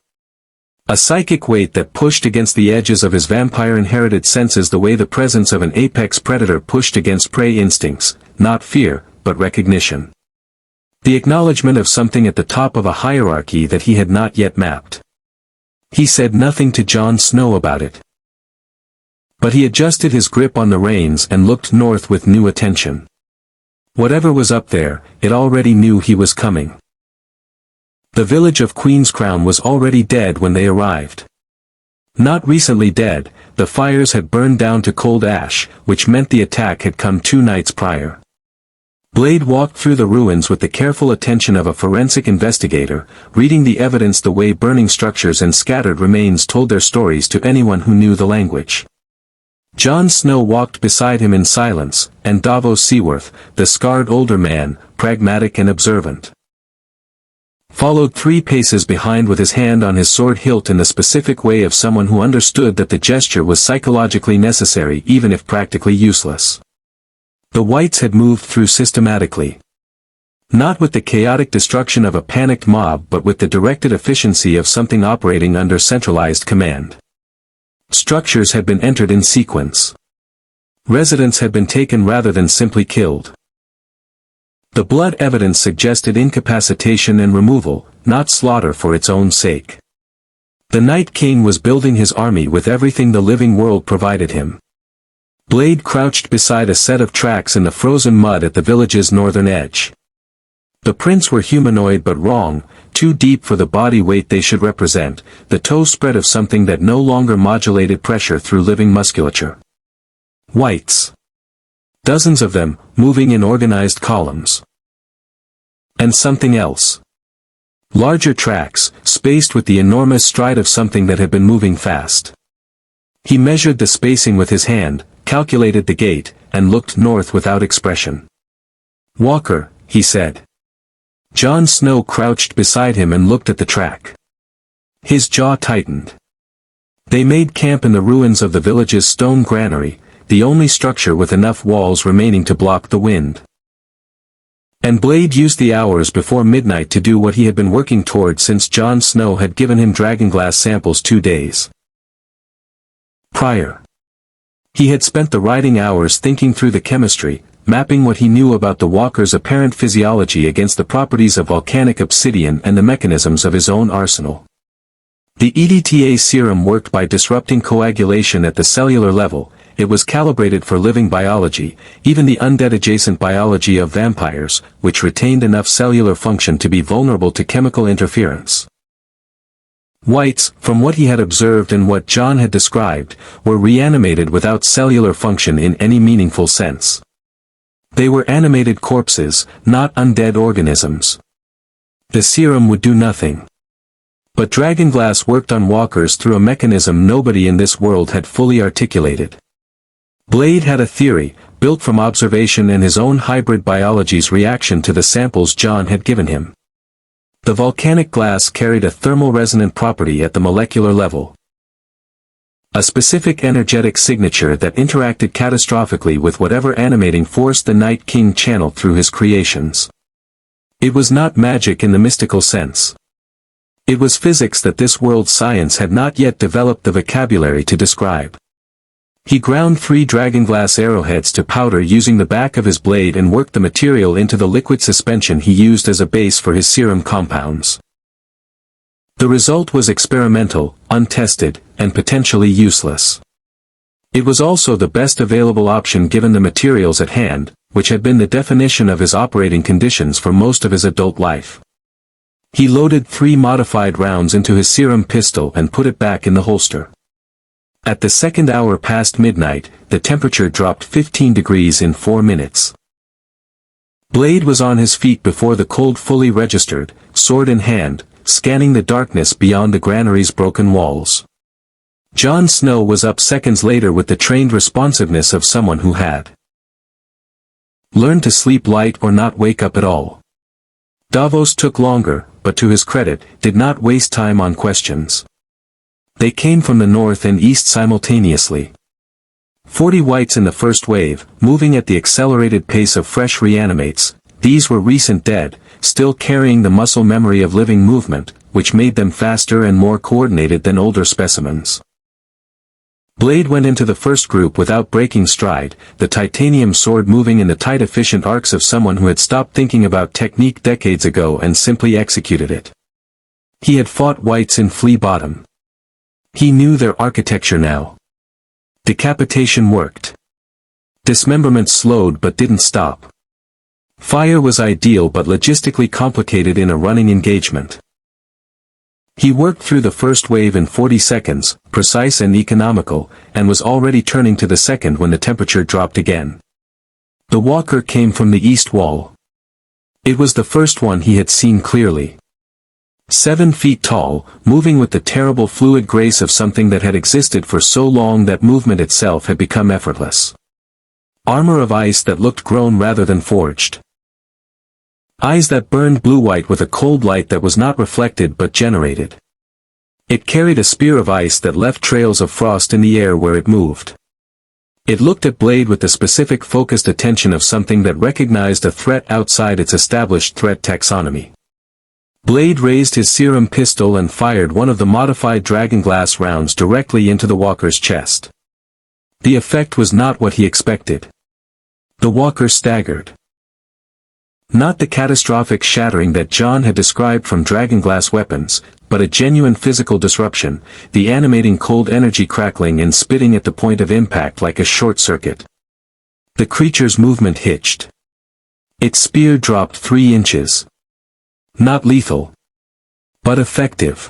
S1: A psychic weight that pushed against the edges of his vampire-inherited senses the way the presence of an apex predator pushed against prey instincts, not fear, but recognition. The acknowledgement of something at the top of a hierarchy that he had not yet mapped. He said nothing to Jon Snow about it. But he adjusted his grip on the reins and looked north with new attention. Whatever was up there, it already knew he was coming. The village of Queen's Crown was already dead when they arrived. Not recently dead, the fires had burned down to cold ash, which meant the attack had come 2 nights prior. Blade walked through the ruins with the careful attention of a forensic investigator, reading the evidence the way burning structures and scattered remains told their stories to anyone who knew the language. Jon Snow walked beside him in silence, and Davos Seaworth, the scarred older man, pragmatic and observant, followed 3 paces behind with his hand on his sword hilt in the specific way of someone who understood that the gesture was psychologically necessary even if practically useless. The whites had moved through systematically. Not with the chaotic destruction of a panicked mob but with the directed efficiency of something operating under centralized command. Structures had been entered in sequence. Residents had been taken rather than simply killed. The blood evidence suggested incapacitation and removal, not slaughter for its own sake. The Night King was building his army with everything the living world provided him. Blade crouched beside a set of tracks in the frozen mud at the village's northern edge. The prints were humanoid but wrong, too deep for the body weight they should represent, the toe spread of something that no longer modulated pressure through living musculature. Whites. Dozens of them, moving in organized columns. And something else. Larger tracks, spaced with the enormous stride of something that had been moving fast. He measured the spacing with his hand, calculated the gait, and looked north without expression. "Walker," he said. Jon Snow crouched beside him and looked at the track. His jaw tightened. They made camp in the ruins of the village's stone granary, the only structure with enough walls remaining to block the wind. And Blade used the hours before midnight to do what he had been working toward since Jon Snow had given him dragonglass samples 2 days prior. He had spent the riding hours thinking through the chemistry, mapping what he knew about the walker's apparent physiology against the properties of volcanic obsidian and the mechanisms of his own arsenal. The EDTA serum worked by disrupting coagulation at the cellular level. It was calibrated for living biology, even the undead-adjacent biology of vampires, which retained enough cellular function to be vulnerable to chemical interference. Whites, from what he had observed and what Jon had described, were reanimated without cellular function in any meaningful sense. They were animated corpses, not undead organisms. The serum would do nothing. But dragonglass worked on walkers through a mechanism nobody in this world had fully articulated. Blade had a theory, built from observation and his own hybrid biology's reaction to the samples Jon had given him. The volcanic glass carried a thermal resonant property at the molecular level. A specific energetic signature that interacted catastrophically with whatever animating force the Night King channeled through his creations. It was not magic in the mystical sense. It was physics that this world's science had not yet developed the vocabulary to describe. He ground 3 dragonglass arrowheads to powder using the back of his blade and worked the material into the liquid suspension he used as a base for his serum compounds. The result was experimental, untested, and potentially useless. It was also the best available option given the materials at hand, which had been the definition of his operating conditions for most of his adult life. He loaded 3 modified rounds into his serum pistol and put it back in the holster. At the second hour past midnight, the temperature dropped 15 degrees in 4 minutes. Blade was on his feet before the cold fully registered, sword in hand, scanning the darkness beyond the granary's broken walls. Jon Snow was up seconds later with the trained responsiveness of someone who had learned to sleep light or not wake up at all. Davos took longer, but to his credit, did not waste time on questions. They came from the north and east simultaneously. 40 whites in the first wave, moving at the accelerated pace of fresh reanimates. These were recent dead, still carrying the muscle memory of living movement, which made them faster and more coordinated than older specimens. Blade went into the first group without breaking stride, the titanium sword moving in the tight efficient arcs of someone who had stopped thinking about technique decades ago and simply executed it. He had fought whites in Flea Bottom. He knew their architecture now. Decapitation worked. Dismemberment slowed but didn't stop. Fire was ideal but logistically complicated in a running engagement. He worked through the first wave in 40 seconds, precise and economical, and was already turning to the second when the temperature dropped again. The walker came from the east wall. It was the first one he had seen clearly. 7 feet tall, moving with the terrible fluid grace of something that had existed for so long that movement itself had become effortless. Armor of ice that looked grown rather than forged. Eyes that burned blue-white with a cold light that was not reflected but generated. It carried a spear of ice that left trails of frost in the air where it moved. It looked at Blade with the specific focused attention of something that recognized a threat outside its established threat taxonomy. Blade raised his serum pistol and fired one of the modified dragonglass rounds directly into the walker's chest. The effect was not what he expected. The walker staggered. Not the catastrophic shattering that John had described from dragonglass weapons, but a genuine physical disruption, the animating cold energy crackling and spitting at the point of impact like a short circuit. The creature's movement hitched. Its spear dropped 3 inches. Not lethal, but effective.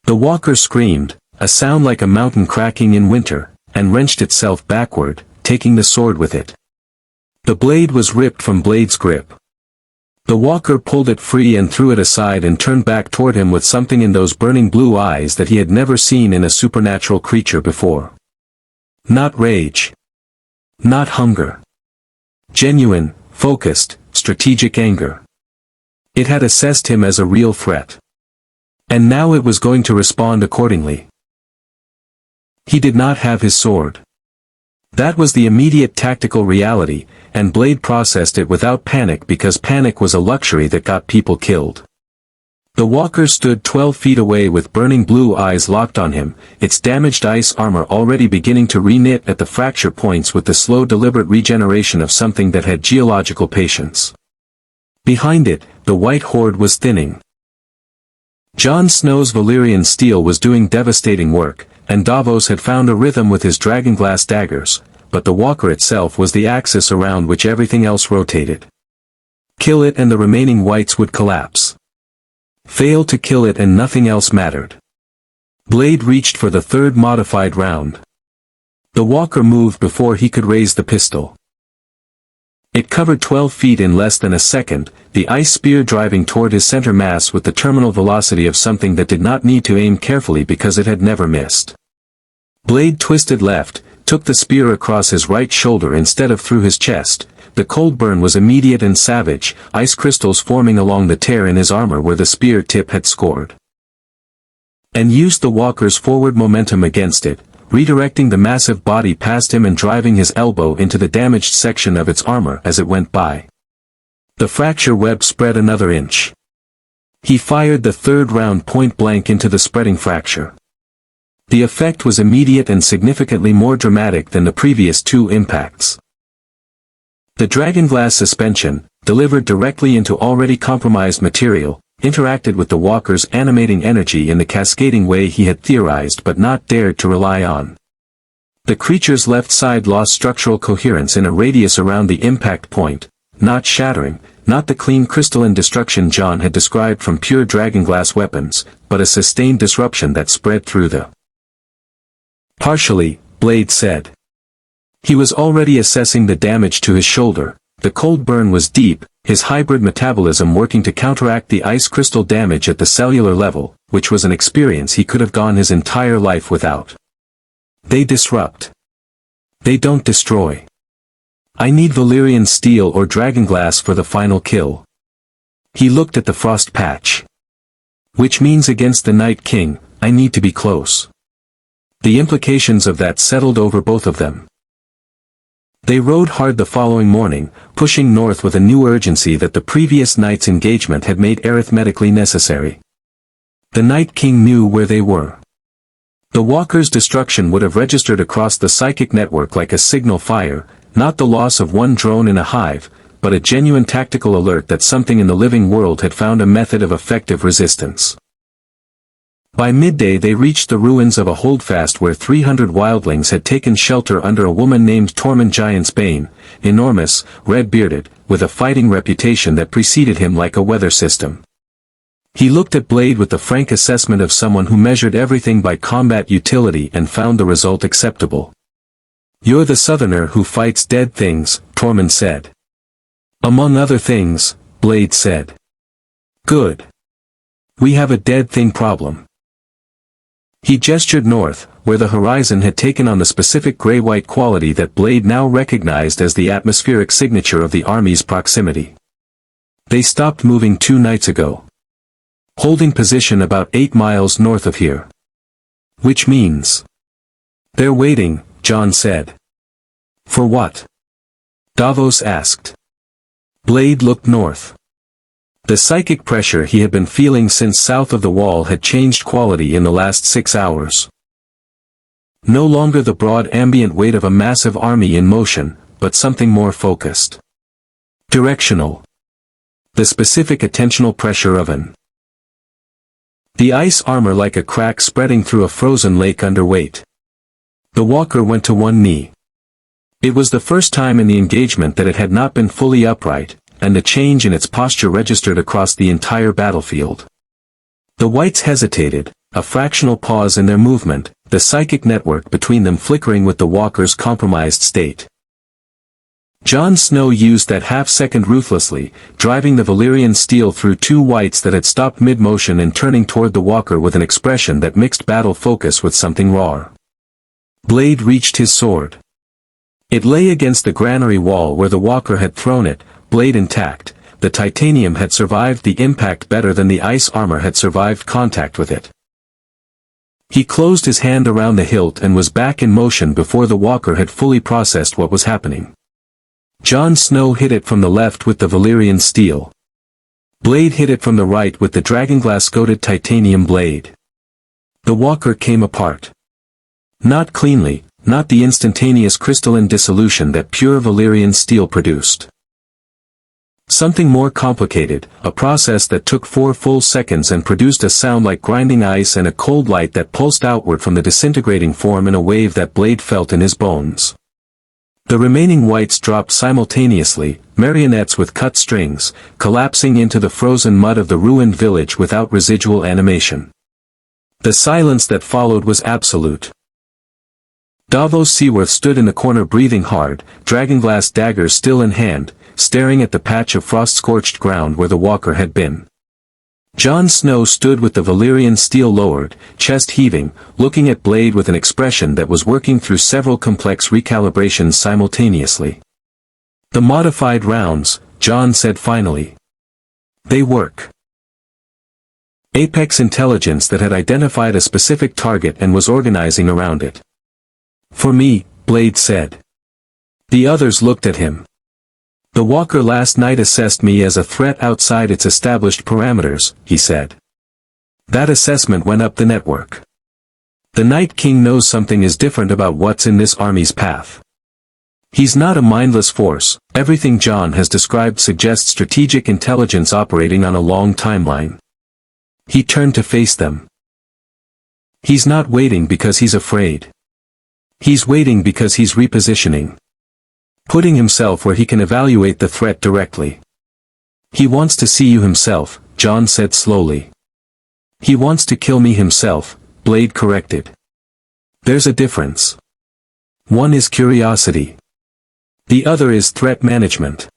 S1: The walker screamed, a sound like a mountain cracking in winter, and wrenched itself backward, taking the sword with it. The blade was ripped from Blade's grip. The walker pulled it free and threw it aside and turned back toward him with something in those burning blue eyes that he had never seen in a supernatural creature before. Not rage. Not hunger. Genuine, focused, strategic anger. It had assessed him as a real threat. And now it was going to respond accordingly. He did not have his sword. That was the immediate tactical reality, and Blade processed it without panic because panic was a luxury that got people killed. The walker stood 12 feet away with burning blue eyes locked on him, its damaged ice armor already beginning to re-knit at the fracture points with the slow deliberate regeneration of something that had geological patience. Behind it, the white horde was thinning. Jon Snow's Valyrian steel was doing devastating work, and Davos had found a rhythm with his dragonglass daggers, but the walker itself was the axis around which everything else rotated. Kill it and the remaining whites would collapse. Fail to kill it and nothing else mattered. Blade reached for the third modified round. The walker moved before he could raise the pistol. It covered 12 feet in less than a second, the ice spear driving toward his center mass with the terminal velocity of something that did not need to aim carefully because it had never missed. Blade twisted left, took the spear across his right shoulder instead of through his chest. The cold burn was immediate and savage, ice crystals forming along the tear in his armor where the spear tip had scored. And used the walker's forward momentum against it, redirecting the massive body past him and driving his elbow into the damaged section of its armor as it went by. The fracture web spread another inch. He fired the third round point blank into the spreading fracture. The effect was immediate and significantly more dramatic than the previous 2 impacts. The dragonglass suspension, delivered directly into already compromised material, interacted with the walker's animating energy in the cascading way he had theorized but not dared to rely on. The creature's left side lost structural coherence in a radius around the impact point, not shattering, not the clean crystalline destruction Jon had described from pure dragonglass weapons, but a sustained disruption that spread through the. Partially, Blade said. He was already assessing the damage to his shoulder. The cold burn was deep, his hybrid metabolism working to counteract the ice crystal damage at the cellular level, which was an experience he could have gone his entire life without. They disrupt. They don't destroy. I need Valyrian steel or dragonglass for the final kill. He looked at the frost patch. Which means against the Night King, I need to be close. The implications of that settled over both of them. They rode hard the following morning, pushing north with a new urgency that the previous night's engagement had made arithmetically necessary. The Night King knew where they were. The walker's destruction would have registered across the psychic network like a signal fire, not the loss of one drone in a hive, but a genuine tactical alert that something in the living world had found a method of effective resistance. By midday they reached the ruins of a holdfast where 300 wildlings had taken shelter under a woman named Tormund Giantsbane, enormous, red-bearded, with a fighting reputation that preceded him like a weather system. He looked at Blade with the frank assessment of someone who measured everything by combat utility and found the result acceptable. "You're the southerner who fights dead things," Tormund said. "Among other things," Blade said. "Good. We have a dead thing problem." He gestured north, where the horizon had taken on the specific gray-white quality that Blade now recognized as the atmospheric signature of the army's proximity. "They stopped moving 2 nights ago. Holding position about 8 miles north of here." "Which means?" "They're waiting," Jon said. "For what?" Davos asked. Blade looked north. The psychic pressure he had been feeling since south of the wall had changed quality in the last 6 hours. No longer the broad ambient weight of a massive army in motion, but something more focused. Directional. The specific attentional pressure of the ice armor like a crack spreading through a frozen lake underweight. The walker went to one knee. It was the first time in the engagement that it had not been fully upright, and the change in its posture registered across the entire battlefield. The whites hesitated, a fractional pause in their movement, the psychic network between them flickering with the walker's compromised state. Jon Snow used that half-second ruthlessly, driving the Valyrian steel through 2 whites that had stopped mid-motion and turning toward the walker with an expression that mixed battle focus with something raw. Blade reached his sword. It lay against the granary wall where the walker had thrown it, blade intact. The titanium had survived the impact better than the ice armor had survived contact with it. He closed his hand around the hilt and was back in motion before the walker had fully processed what was happening. Jon Snow hit it from the left with the Valyrian steel. Blade hit it from the right with the dragonglass-coated titanium blade. The walker came apart. Not cleanly, not the instantaneous crystalline dissolution that pure Valyrian steel produced. Something more complicated, a process that took 4 full seconds and produced a sound like grinding ice and a cold light that pulsed outward from the disintegrating form in a wave that Blade felt in his bones. The remaining whites dropped simultaneously, marionettes with cut strings, collapsing into the frozen mud of the ruined village without residual animation. The silence that followed was absolute. Davos Seaworth stood in the corner breathing hard, dragonglass dagger still in hand, staring at the patch of frost-scorched ground where the walker had been. Jon Snow stood with the Valyrian steel lowered, chest heaving, looking at Blade with an expression that was working through several complex recalibrations simultaneously. "The modified rounds," Jon said finally. "They work." Apex intelligence that had identified a specific target and was organizing around it. "For me," Blade said. The others looked at him. "The walker last night assessed me as a threat outside its established parameters," he said. "That assessment went up the network. The Night King knows something is different about what's in this army's path. He's not a mindless force, everything Jon has described suggests strategic intelligence operating on a long timeline." He turned to face them. "He's not waiting because he's afraid. He's waiting because he's repositioning. Putting himself where he can evaluate the threat directly. He wants to see you himself," Jon said slowly. "He wants to kill me himself," Blade corrected. "There's a difference. One is curiosity. The other is threat management."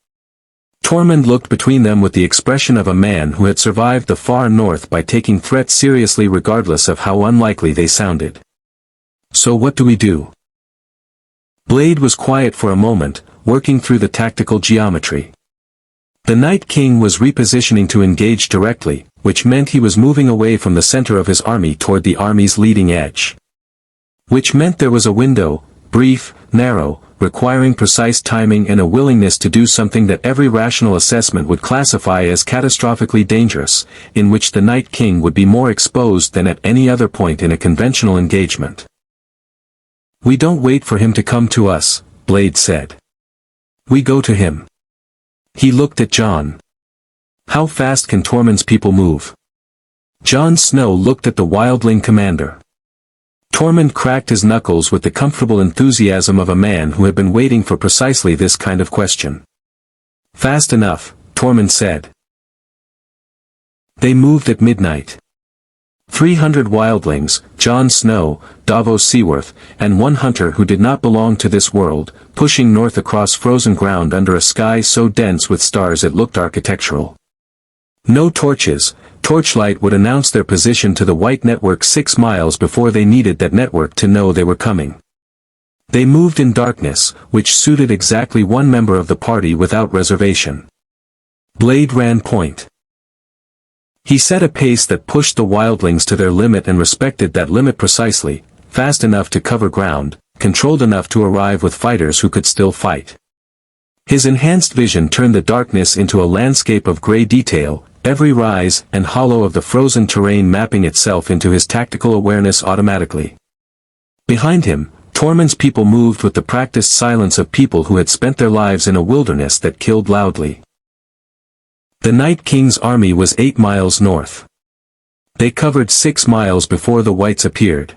S1: Tormund looked between them with the expression of a man who had survived the far north by taking threats seriously regardless of how unlikely they sounded. "So what do we do?" Blade was quiet for a moment, working through the tactical geometry. The Night King was repositioning to engage directly, which meant he was moving away from the center of his army toward the army's leading edge. Which meant there was a window, brief, narrow, requiring precise timing and a willingness to do something that every rational assessment would classify as catastrophically dangerous, in which the Night King would be more exposed than at any other point in a conventional engagement. "We don't wait for him to come to us," Blade said. "We go to him." He looked at Jon. "How fast can Tormund's people move?" Jon Snow looked at the wildling commander. Tormund cracked his knuckles with the comfortable enthusiasm of a man who had been waiting for precisely this kind of question. "Fast enough," Tormund said. They moved at midnight. 300 wildlings, Jon Snow, Davos Seaworth, and one hunter who did not belong to this world, pushing north across frozen ground under a sky so dense with stars it looked architectural. No torches. Torchlight would announce their position to the White Network 6 miles before they needed that network to know they were coming. They moved in darkness, which suited exactly one member of the party without reservation. Blade ran point. He set a pace that pushed the wildlings to their limit and respected that limit precisely, fast enough to cover ground, controlled enough to arrive with fighters who could still fight. His enhanced vision turned the darkness into a landscape of gray detail, every rise and hollow of the frozen terrain mapping itself into his tactical awareness automatically. Behind him, Tormund's people moved with the practiced silence of people who had spent their lives in a wilderness that killed loudly. The Night King's army was 8 miles north. They covered 6 miles before the Whites appeared.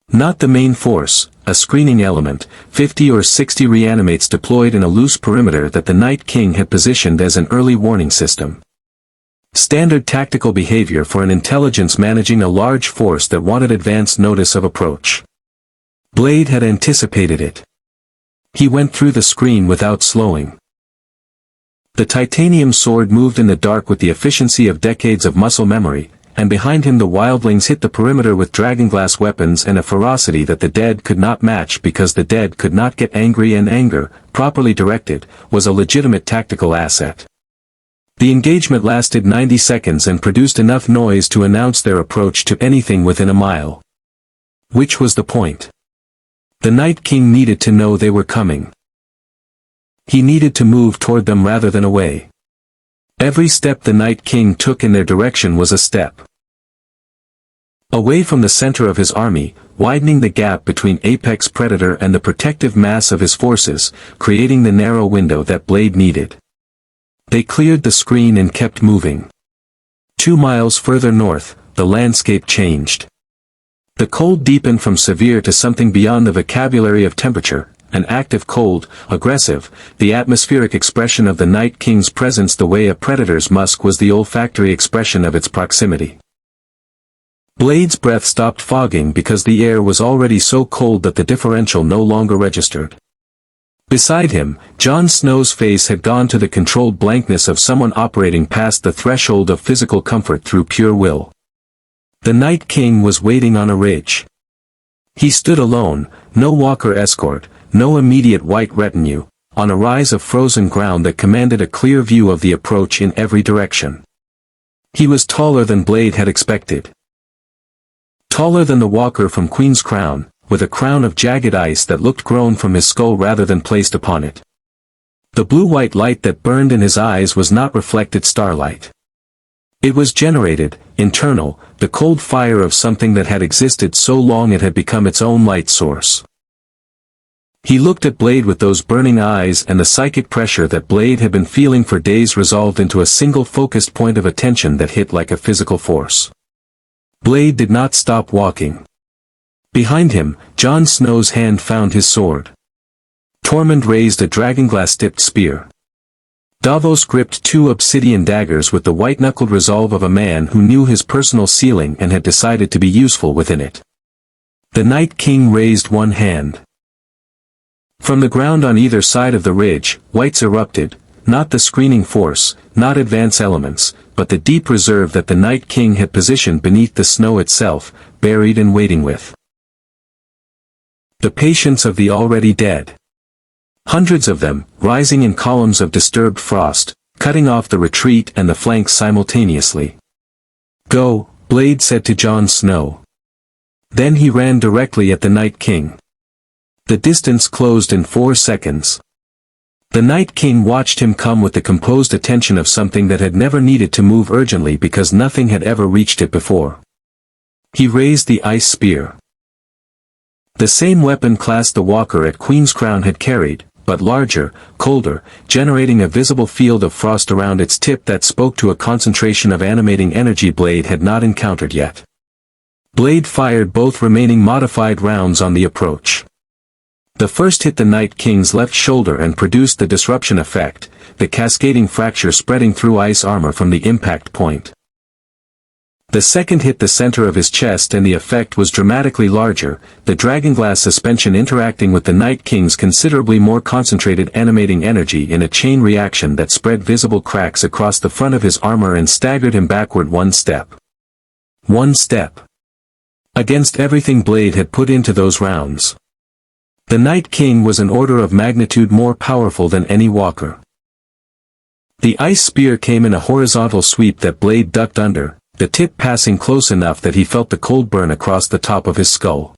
S1: Not the main force, a screening element, 50 or 60 reanimates deployed in a loose perimeter that the Night King had positioned as an early warning system. Standard tactical behavior for an intelligence managing a large force that wanted advance notice of approach. Blade had anticipated it. He went through the screen without slowing. The titanium sword moved in the dark with the efficiency of decades of muscle memory, and behind him the wildlings hit the perimeter with dragonglass weapons and a ferocity that the dead could not match because the dead could not get angry, and anger, properly directed, was a legitimate tactical asset. The engagement lasted 90 seconds and produced enough noise to announce their approach to anything within a mile. Which was the point? The Night King needed to know they were coming. He needed to move toward them rather than away. Every step the Night King took in their direction was a step away from the center of his army, widening the gap between apex predator and the protective mass of his forces, creating the narrow window that Blade needed. They cleared the screen and kept moving. 2 miles further north, the landscape changed. The cold deepened from severe to something beyond the vocabulary of temperature, an active cold, aggressive, the atmospheric expression of the Night King's presence the way a predator's musk was the olfactory expression of its proximity. Blade's breath stopped fogging because the air was already so cold that the differential no longer registered. Beside him, Jon Snow's face had gone to the controlled blankness of someone operating past the threshold of physical comfort through pure will. The Night King was waiting on a ridge. He stood alone, no walker escort, no immediate white retinue, on a rise of frozen ground that commanded a clear view of the approach in every direction. He was taller than Blade had expected. Taller than the walker from Queen's Crown, with a crown of jagged ice that looked grown from his skull rather than placed upon it. The blue-white light that burned in his eyes was not reflected starlight. It was generated, internal, the cold fire of something that had existed so long it had become its own light source. He looked at Blade with those burning eyes, and the psychic pressure that Blade had been feeling for days resolved into a single focused point of attention that hit like a physical force. Blade did not stop walking. Behind him, Jon Snow's hand found his sword. Tormund raised a dragonglass-tipped spear. Davos gripped 2 obsidian daggers with the white-knuckled resolve of a man who knew his personal ceiling and had decided to be useful within it. The Night King raised one hand. From the ground on either side of the ridge, whites erupted, not the screening force, not advance elements, but the deep reserve that the Night King had positioned beneath the snow itself, buried and waiting with. The patience of the already dead. Hundreds of them, rising in columns of disturbed frost, cutting off the retreat and the flanks simultaneously. "Go," Blade said to Jon Snow. Then he ran directly at the Night King. The distance closed in 4 seconds. The Night King watched him come with the composed attention of something that had never needed to move urgently because nothing had ever reached it before. He raised the ice spear. The same weapon class the walker at Queen's Crown had carried, but larger, colder, generating a visible field of frost around its tip that spoke to a concentration of animating energy Blade had not encountered yet. Blade fired both remaining modified rounds on the approach. The first hit the Night King's left shoulder and produced the disruption effect, the cascading fracture spreading through ice armor from the impact point. The second hit the center of his chest and the effect was dramatically larger, the dragonglass suspension interacting with the Night King's considerably more concentrated animating energy in a chain reaction that spread visible cracks across the front of his armor and staggered him backward one step. One step. Against everything Blade had put into those rounds. The Night King was an order of magnitude more powerful than any walker. The ice spear came in a horizontal sweep that Blade ducked under, the tip passing close enough that he felt the cold burn across the top of his skull.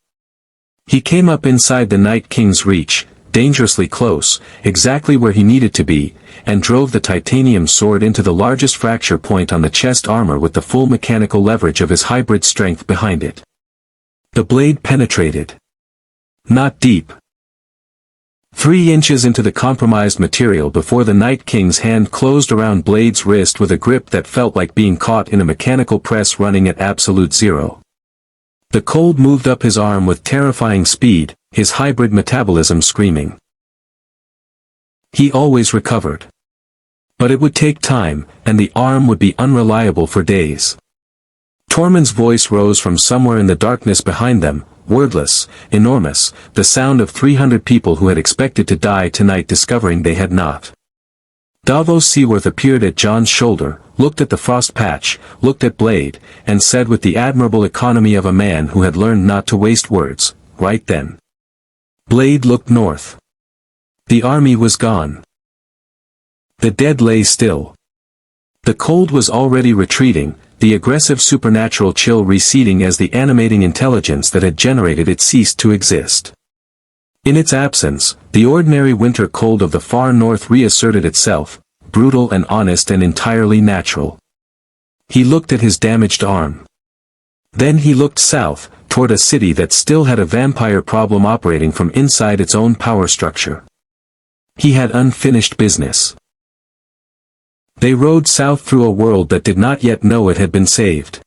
S1: He came up inside the Night King's reach, dangerously close, exactly where he needed to be, and drove the titanium sword into the largest fracture point on the chest armor with the full mechanical leverage of his hybrid strength behind it. The blade penetrated. Not deep. 3 inches into the compromised material before the Night King's hand closed around Blade's wrist with a grip that felt like being caught in a mechanical press running at absolute zero. The cold moved up his arm with terrifying speed, his hybrid metabolism screaming. He always recovered. But it would take time, and the arm would be unreliable for days. Tormund's voice rose from somewhere in the darkness behind them, wordless, enormous, the sound of 300 people who had expected to die tonight discovering they had not. Davos Seaworth appeared at Jon's shoulder, looked at the frost patch, looked at Blade, and said with the admirable economy of a man who had learned not to waste words, right then. Blade looked north. The army was gone. The dead lay still. The cold was already retreating, the aggressive supernatural chill receding as the animating intelligence that had generated it ceased to exist. In its absence, the ordinary winter cold of the far north reasserted itself, brutal and honest and entirely natural. He looked at his damaged arm. Then he looked south, toward a city that still had a vampire problem operating from inside its own power structure. He had unfinished business. They rode south through a world that did not yet know it had been saved.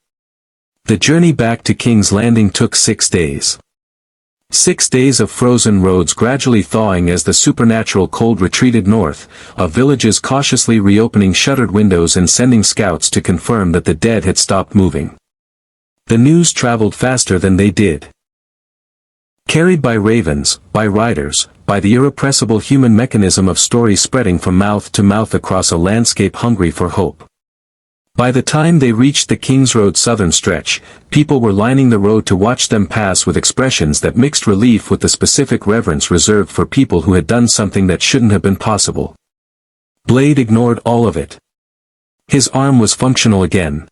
S1: The journey back to King's Landing took 6 days. 6 days of frozen roads gradually thawing as the supernatural cold retreated north, of villages cautiously reopening shuttered windows and sending scouts to confirm that the dead had stopped moving. The news traveled faster than they did. Carried by ravens, by riders, by the irrepressible human mechanism of stories spreading from mouth to mouth across a landscape hungry for hope. By the time they reached the King's Road southern stretch, people were lining the road to watch them pass with expressions that mixed relief with the specific reverence reserved for people who had done something that shouldn't have been possible. Blade ignored all of it. His arm was functional again.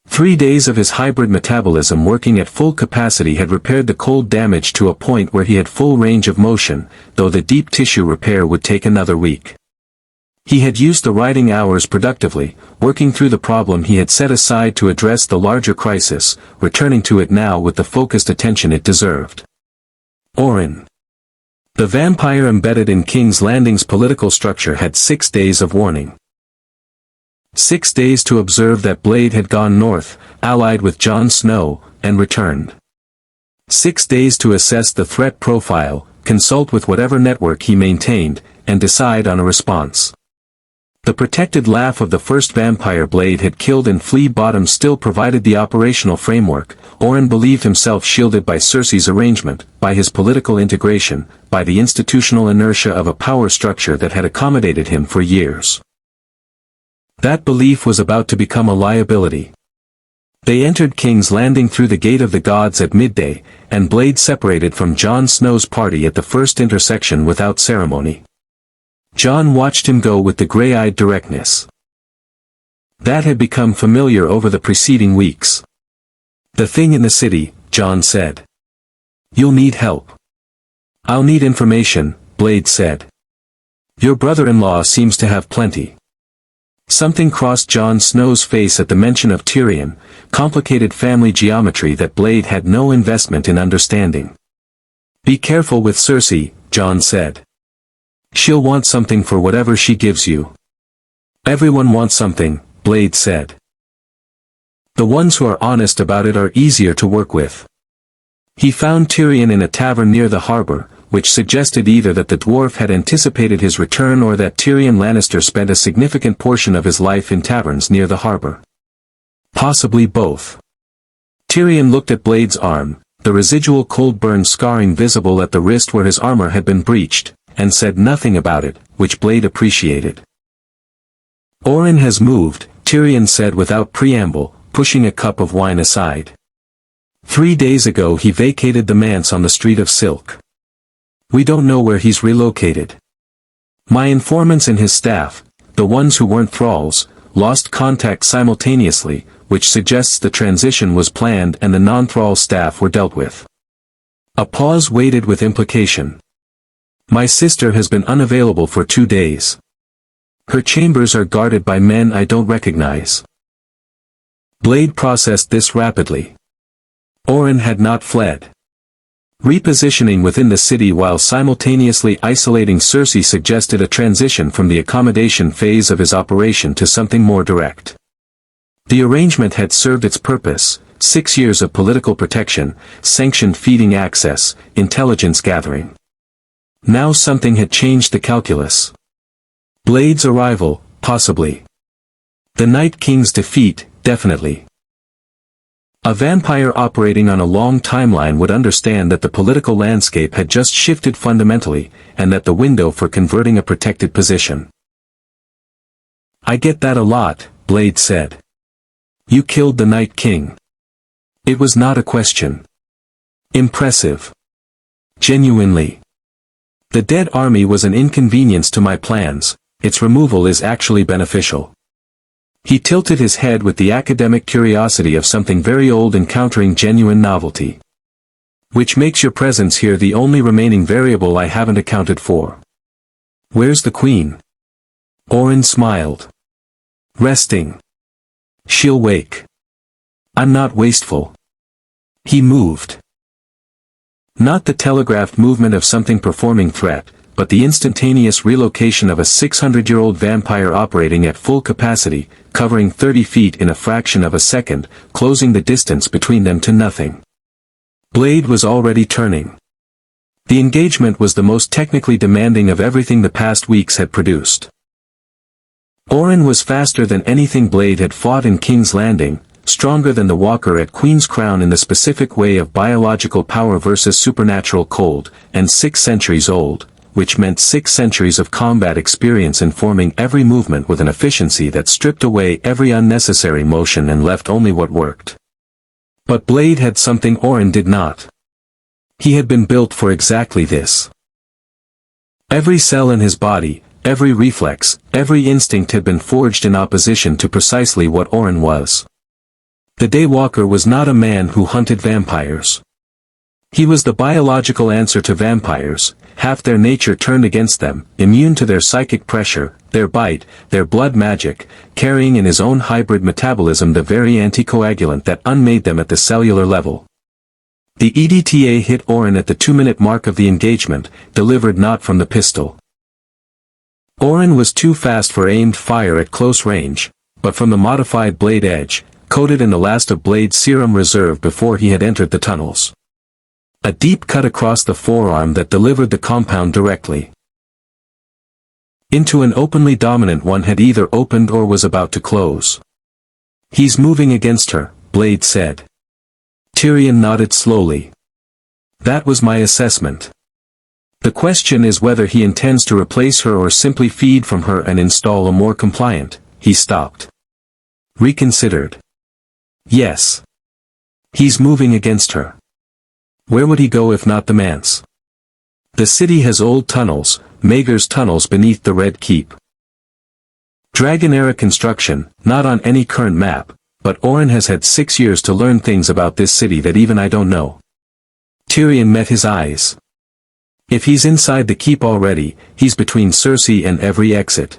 S1: 3 days of his hybrid metabolism working at full capacity had repaired the cold damage to a point where he had full range of motion, though the deep tissue repair would take another week. He had used the riding hours productively, working through the problem he had set aside to address the larger crisis, returning to it now with the focused attention it deserved. Orin. The vampire embedded in King's Landing's political structure had 6 days of warning. 6 days to observe that Blade had gone north, allied with Jon Snow, and returned. 6 days to assess the threat profile, consult with whatever network he maintained, and decide on a response. The protected laugh of the first vampire Blade had killed in Flea Bottom still provided the operational framework. Orin believed himself shielded by Cersei's arrangement, by his political integration, by the institutional inertia of a power structure that had accommodated him for years. That belief was about to become a liability. They entered King's Landing through the Gate of the Gods at midday, and Blade separated from Jon Snow's party at the first intersection without ceremony. Jon watched him go with the gray-eyed directness that had become familiar over the preceding weeks. "The thing in the city," Jon said. "You'll need help." "I'll need information," Blade said. "Your brother-in-law seems to have plenty." Something crossed Jon Snow's face at the mention of Tyrion, complicated family geometry that Blade had no investment in understanding. "Be careful with Cersei," Jon said. She'll want something for whatever she gives you. Everyone wants something, Blade said. The ones who are honest about it are easier to work with. He found Tyrion in a tavern near the harbor, which suggested either that the dwarf had anticipated his return or that Tyrion Lannister spent a significant portion of his life in taverns near the harbor. Possibly both. Tyrion looked at Blade's arm, the residual cold burn scarring visible at the wrist where his armor had been breached, and said nothing about it, which Blade appreciated. Oren has moved, Tyrion said without preamble, pushing a cup of wine aside. 3 days ago he vacated the manse on the Street of Silk. We don't know where he's relocated. My informants and his staff, the ones who weren't thralls, lost contact simultaneously, which suggests the transition was planned and the non-thrall staff were dealt with. A pause waited with implication. My sister has been unavailable for 2 days. Her chambers are guarded by men I don't recognize. Blade processed this rapidly. Oren had not fled. Repositioning within the city while simultaneously isolating Cersei suggested a transition from the accommodation phase of his operation to something more direct. The arrangement had served its purpose: 6 years of political protection, sanctioned feeding access, intelligence gathering. Now something had changed the calculus. Blade's arrival, possibly. The Night King's defeat, definitely. A vampire operating on a long timeline would understand that the political landscape had just shifted fundamentally, and that the window for converting a protected position. I get that a lot, Blade said. You killed the Night King. It was not a question. Impressive. Genuinely. The dead army was an inconvenience to my plans, its removal is actually beneficial. He tilted his head with the academic curiosity of something very old encountering genuine novelty. Which makes your presence here the only remaining variable I haven't accounted for. Where's the Queen? Oren smiled. Resting. She'll wake. I'm not wasteful. He moved. Not the telegraphed movement of something performing threat, but the instantaneous relocation of a 600-year-old vampire operating at full capacity, covering 30 feet in a fraction of a second, closing the distance between them to nothing. Blade was already turning. The engagement was the most technically demanding of everything the past weeks had produced. Oren was faster than anything Blade had fought in King's Landing, stronger than the Walker at Queen's Crown in the specific way of biological power versus supernatural cold, and 6 centuries old, which meant 6 centuries of combat experience informing every movement with an efficiency that stripped away every unnecessary motion and left only what worked. But Blade had something Oren did not. He had been built for exactly this. Every cell in his body, every reflex, every instinct had been forged in opposition to precisely what Oren was. The Daywalker was not a man who hunted vampires. He was the biological answer to vampires, half their nature turned against them, immune to their psychic pressure, their bite, their blood magic, carrying in his own hybrid metabolism the very anticoagulant that unmade them at the cellular level. The EDTA hit Oren at the 2-minute mark of the engagement, delivered not from the pistol. Oren was too fast for aimed fire at close range, but from the modified blade edge, coated in the last of Blade's serum reserve before he had entered the tunnels. A deep cut across the forearm that delivered the compound directly into an openly dominant one had either opened or was about to close. He's moving against her, Blade said. Tyrion nodded slowly. That was my assessment. The question is whether he intends to replace her or simply feed from her and install a more compliant. He stopped. Reconsidered. Yes. He's moving against her. Where would he go if not the manse? The city has old tunnels, Maegor's tunnels beneath the Red Keep. Dragon-era construction, not on any current map, but Oren has had 6 years to learn things about this city that even I don't know. Tyrion met his eyes. If he's inside the keep already, he's between Cersei and every exit.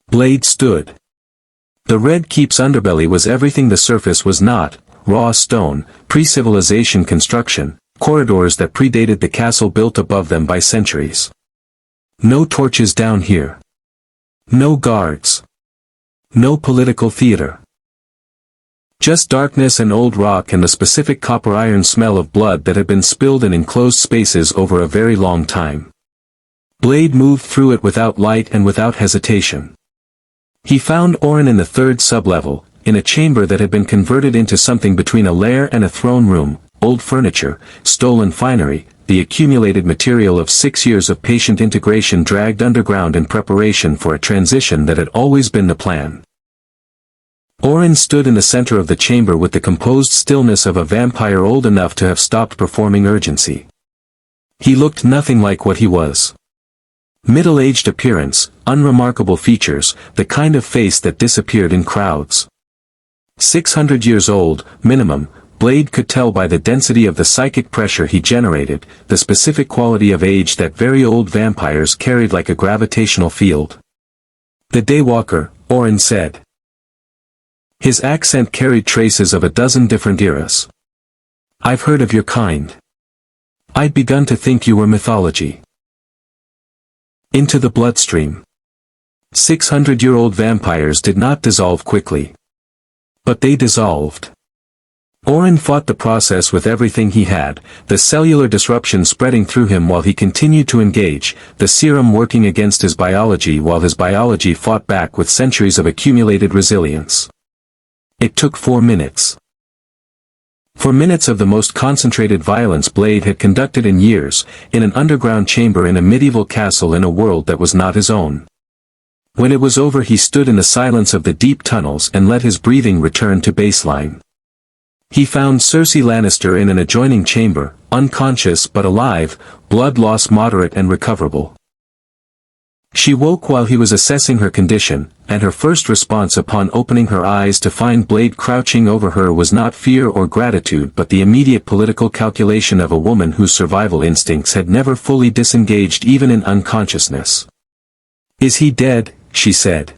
S1: Blade stood. The Red Keep's underbelly was everything the surface was not: raw stone, pre-civilization construction, corridors that predated the castle built above them by centuries. No torches down here. No guards. No political theater. Just darkness and old rock and the specific copper-iron smell of blood that had been spilled in enclosed spaces over a very long time. Blade moved through it without light and without hesitation. He found Oren in the third sublevel, in a chamber that had been converted into something between a lair and a throne room, old furniture, stolen finery, the accumulated material of 6 years of patient integration dragged underground in preparation for a transition that had always been the plan. Oren stood in the center of the chamber with the composed stillness of a vampire old enough to have stopped performing urgency. He looked nothing like what he was. Middle-aged appearance, unremarkable features, the kind of face that disappeared in crowds. 600 years old, minimum, Blade could tell by the density of the psychic pressure he generated, the specific quality of age that very old vampires carried like a gravitational field. "The Daywalker," Oren said. His accent carried traces of a dozen different eras. "I've heard of your kind. I'd begun to think you were mythology." Into the bloodstream. 600-year-old vampires did not dissolve quickly. But they dissolved. Oren fought the process with everything he had, the cellular disruption spreading through him while he continued to engage, the serum working against his biology while his biology fought back with centuries of accumulated resilience. It took 4 minutes. 4 minutes of the most concentrated violence Blade had conducted in years, in an underground chamber in a medieval castle in a world that was not his own. When it was over he stood in the silence of the deep tunnels and let his breathing return to baseline. He found Cersei Lannister in an adjoining chamber, unconscious but alive, blood loss moderate and recoverable. She woke while he was assessing her condition, and her first response upon opening her eyes to find Blade crouching over her was not fear or gratitude but the immediate political calculation of a woman whose survival instincts had never fully disengaged even in unconsciousness. "Is he dead?" she said.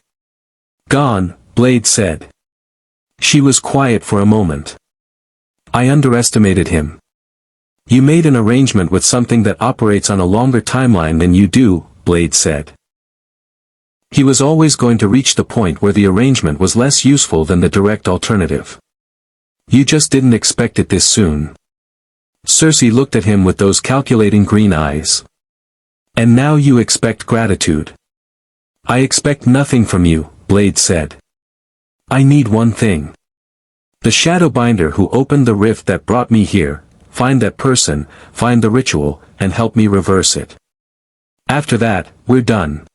S1: "Gone," Blade said. She was quiet for a moment. "I underestimated him." "You made an arrangement with something that operates on a longer timeline than you do," Blade said. He was always going to reach the point where the arrangement was less useful than the direct alternative. "You just didn't expect it this soon." Cersei looked at him with those calculating green eyes. "And now you expect gratitude." "I expect nothing from you," Blade said. "I need one thing. The Shadowbinder who opened the rift that brought me here, find that person, find the ritual, and help me reverse it. After that, we're done."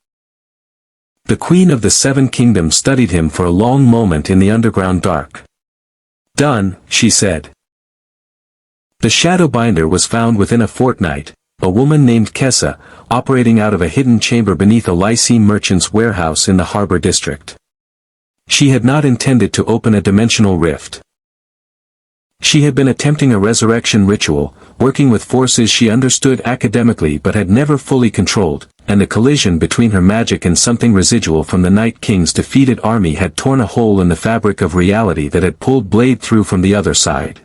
S1: The Queen of the Seven Kingdoms studied him for a long moment in the underground dark. "Done," she said. The Shadowbinder was found within a fortnight, a woman named Kessa, operating out of a hidden chamber beneath a Lycene merchant's warehouse in the harbor district. She had not intended to open a dimensional rift. She had been attempting a resurrection ritual, working with forces she understood academically but had never fully controlled, and the collision between her magic and something residual from the Night King's defeated army had torn a hole in the fabric of reality that had pulled Blade through from the other side.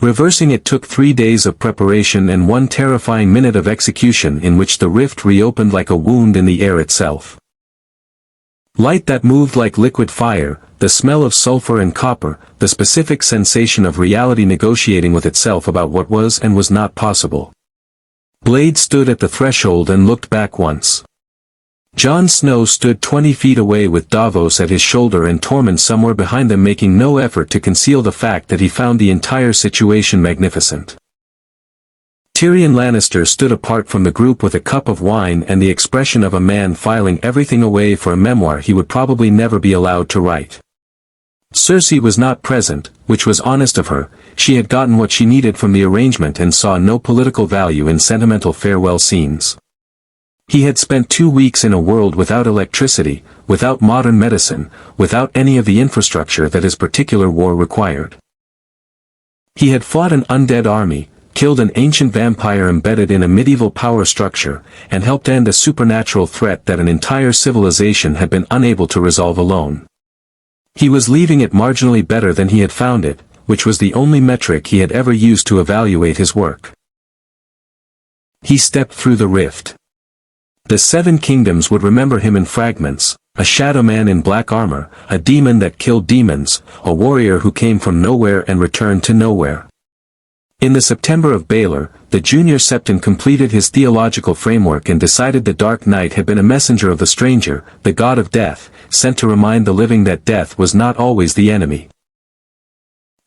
S1: Reversing it took 3 days of preparation and 1 terrifying minute of execution in which the rift reopened like a wound in the air itself. Light that moved like liquid fire, the smell of sulfur and copper, the specific sensation of reality negotiating with itself about what was and was not possible. Blade stood at the threshold and looked back once. Jon Snow stood 20 feet away with Davos at his shoulder and Tormund somewhere behind them, making no effort to conceal the fact that he found the entire situation magnificent. Tyrion Lannister stood apart from the group with a cup of wine and the expression of a man filing everything away for a memoir he would probably never be allowed to write. Cersei was not present, which was honest of her. She had gotten what she needed from the arrangement and saw no political value in sentimental farewell scenes. He had spent 2 weeks in a world without electricity, without modern medicine, without any of the infrastructure that his particular war required. He had fought an undead army, killed an ancient vampire embedded in a medieval power structure, and helped end a supernatural threat that an entire civilization had been unable to resolve alone. He was leaving it marginally better than he had found it, which was the only metric he had ever used to evaluate his work. He stepped through the rift. The seven kingdoms would remember him in fragments: a shadow man in black armor, a demon that killed demons, a warrior who came from nowhere and returned to nowhere. In the September of Baylor, the junior septon completed his theological framework and decided the Dark Knight had been a messenger of the stranger, the god of death, sent to remind the living that death was not always the enemy.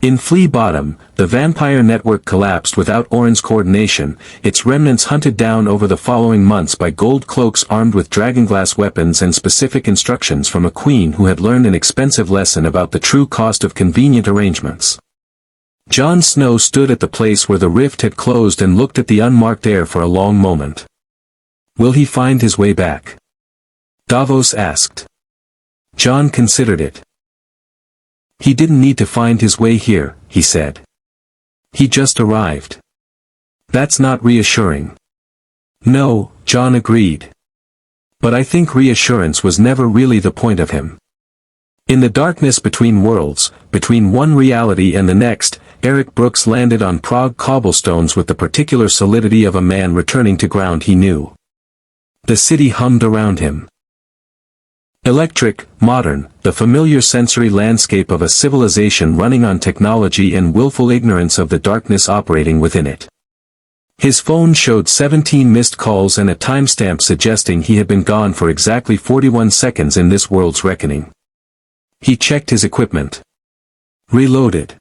S1: In Flea Bottom, the vampire network collapsed without Orin's coordination, its remnants hunted down over the following months by gold cloaks armed with dragonglass weapons and specific instructions from a queen who had learned an expensive lesson about the true cost of convenient arrangements. Jon Snow stood at the place where the rift had closed and looked at the unmarked air for a long moment. Will he find his way back? Davos asked. Jon considered it. He didn't need to find his way here, he said. He just arrived. That's not reassuring. No, Jon agreed. But I think reassurance was never really the point of him. In the darkness between worlds, between one reality and the next, Eric Brooks landed on Prague cobblestones with the particular solidity of a man returning to ground he knew. The city hummed around him. Electric, modern, the familiar sensory landscape of a civilization running on technology and willful ignorance of the darkness operating within it. His phone showed 17 missed calls and a timestamp suggesting he had been gone for exactly 41 seconds in this world's reckoning. He checked his equipment. Reloaded.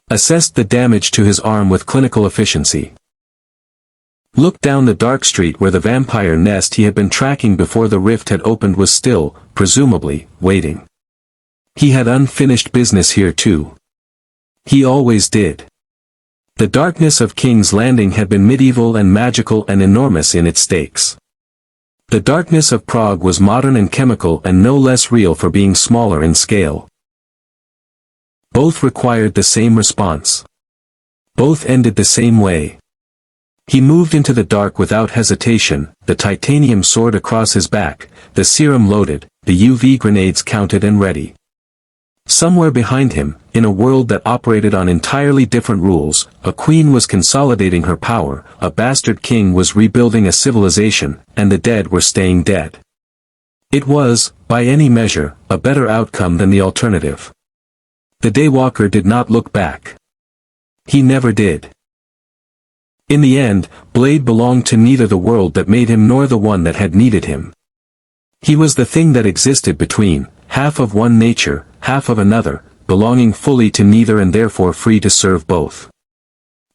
S1: Assessed the damage to his arm with clinical efficiency. Looked down the dark street where the vampire nest he had been tracking before the rift had opened was still, presumably, waiting. He had unfinished business here too. He always did. The darkness of King's Landing had been medieval and magical and enormous in its stakes. The darkness of Prague was modern and chemical and no less real for being smaller in scale. Both required the same response. Both ended the same way. He moved into the dark without hesitation, the titanium sword across his back, the serum loaded, the UV grenades counted and ready. Somewhere behind him, in a world that operated on entirely different rules, a queen was consolidating her power, a bastard king was rebuilding a civilization, and the dead were staying dead. It was, by any measure, a better outcome than the alternative. The Daywalker did not look back. He never did. In the end, Blade belonged to neither the world that made him nor the one that had needed him. He was the thing that existed between, half of one nature, half of another, belonging fully to neither and therefore free to serve both.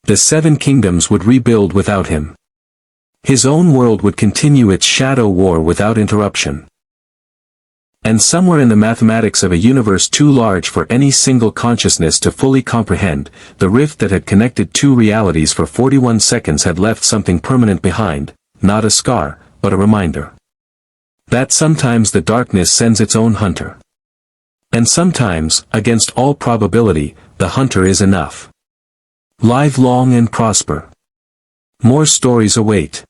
S1: The seven kingdoms would rebuild without him. His own world would continue its shadow war without interruption. And somewhere in the mathematics of a universe too large for any single consciousness to fully comprehend, the rift that had connected two realities for 41 seconds had left something permanent behind, not a scar, but a reminder. That sometimes the darkness sends its own hunter. And sometimes, against all probability, the hunter is enough. Live long and prosper. More stories await.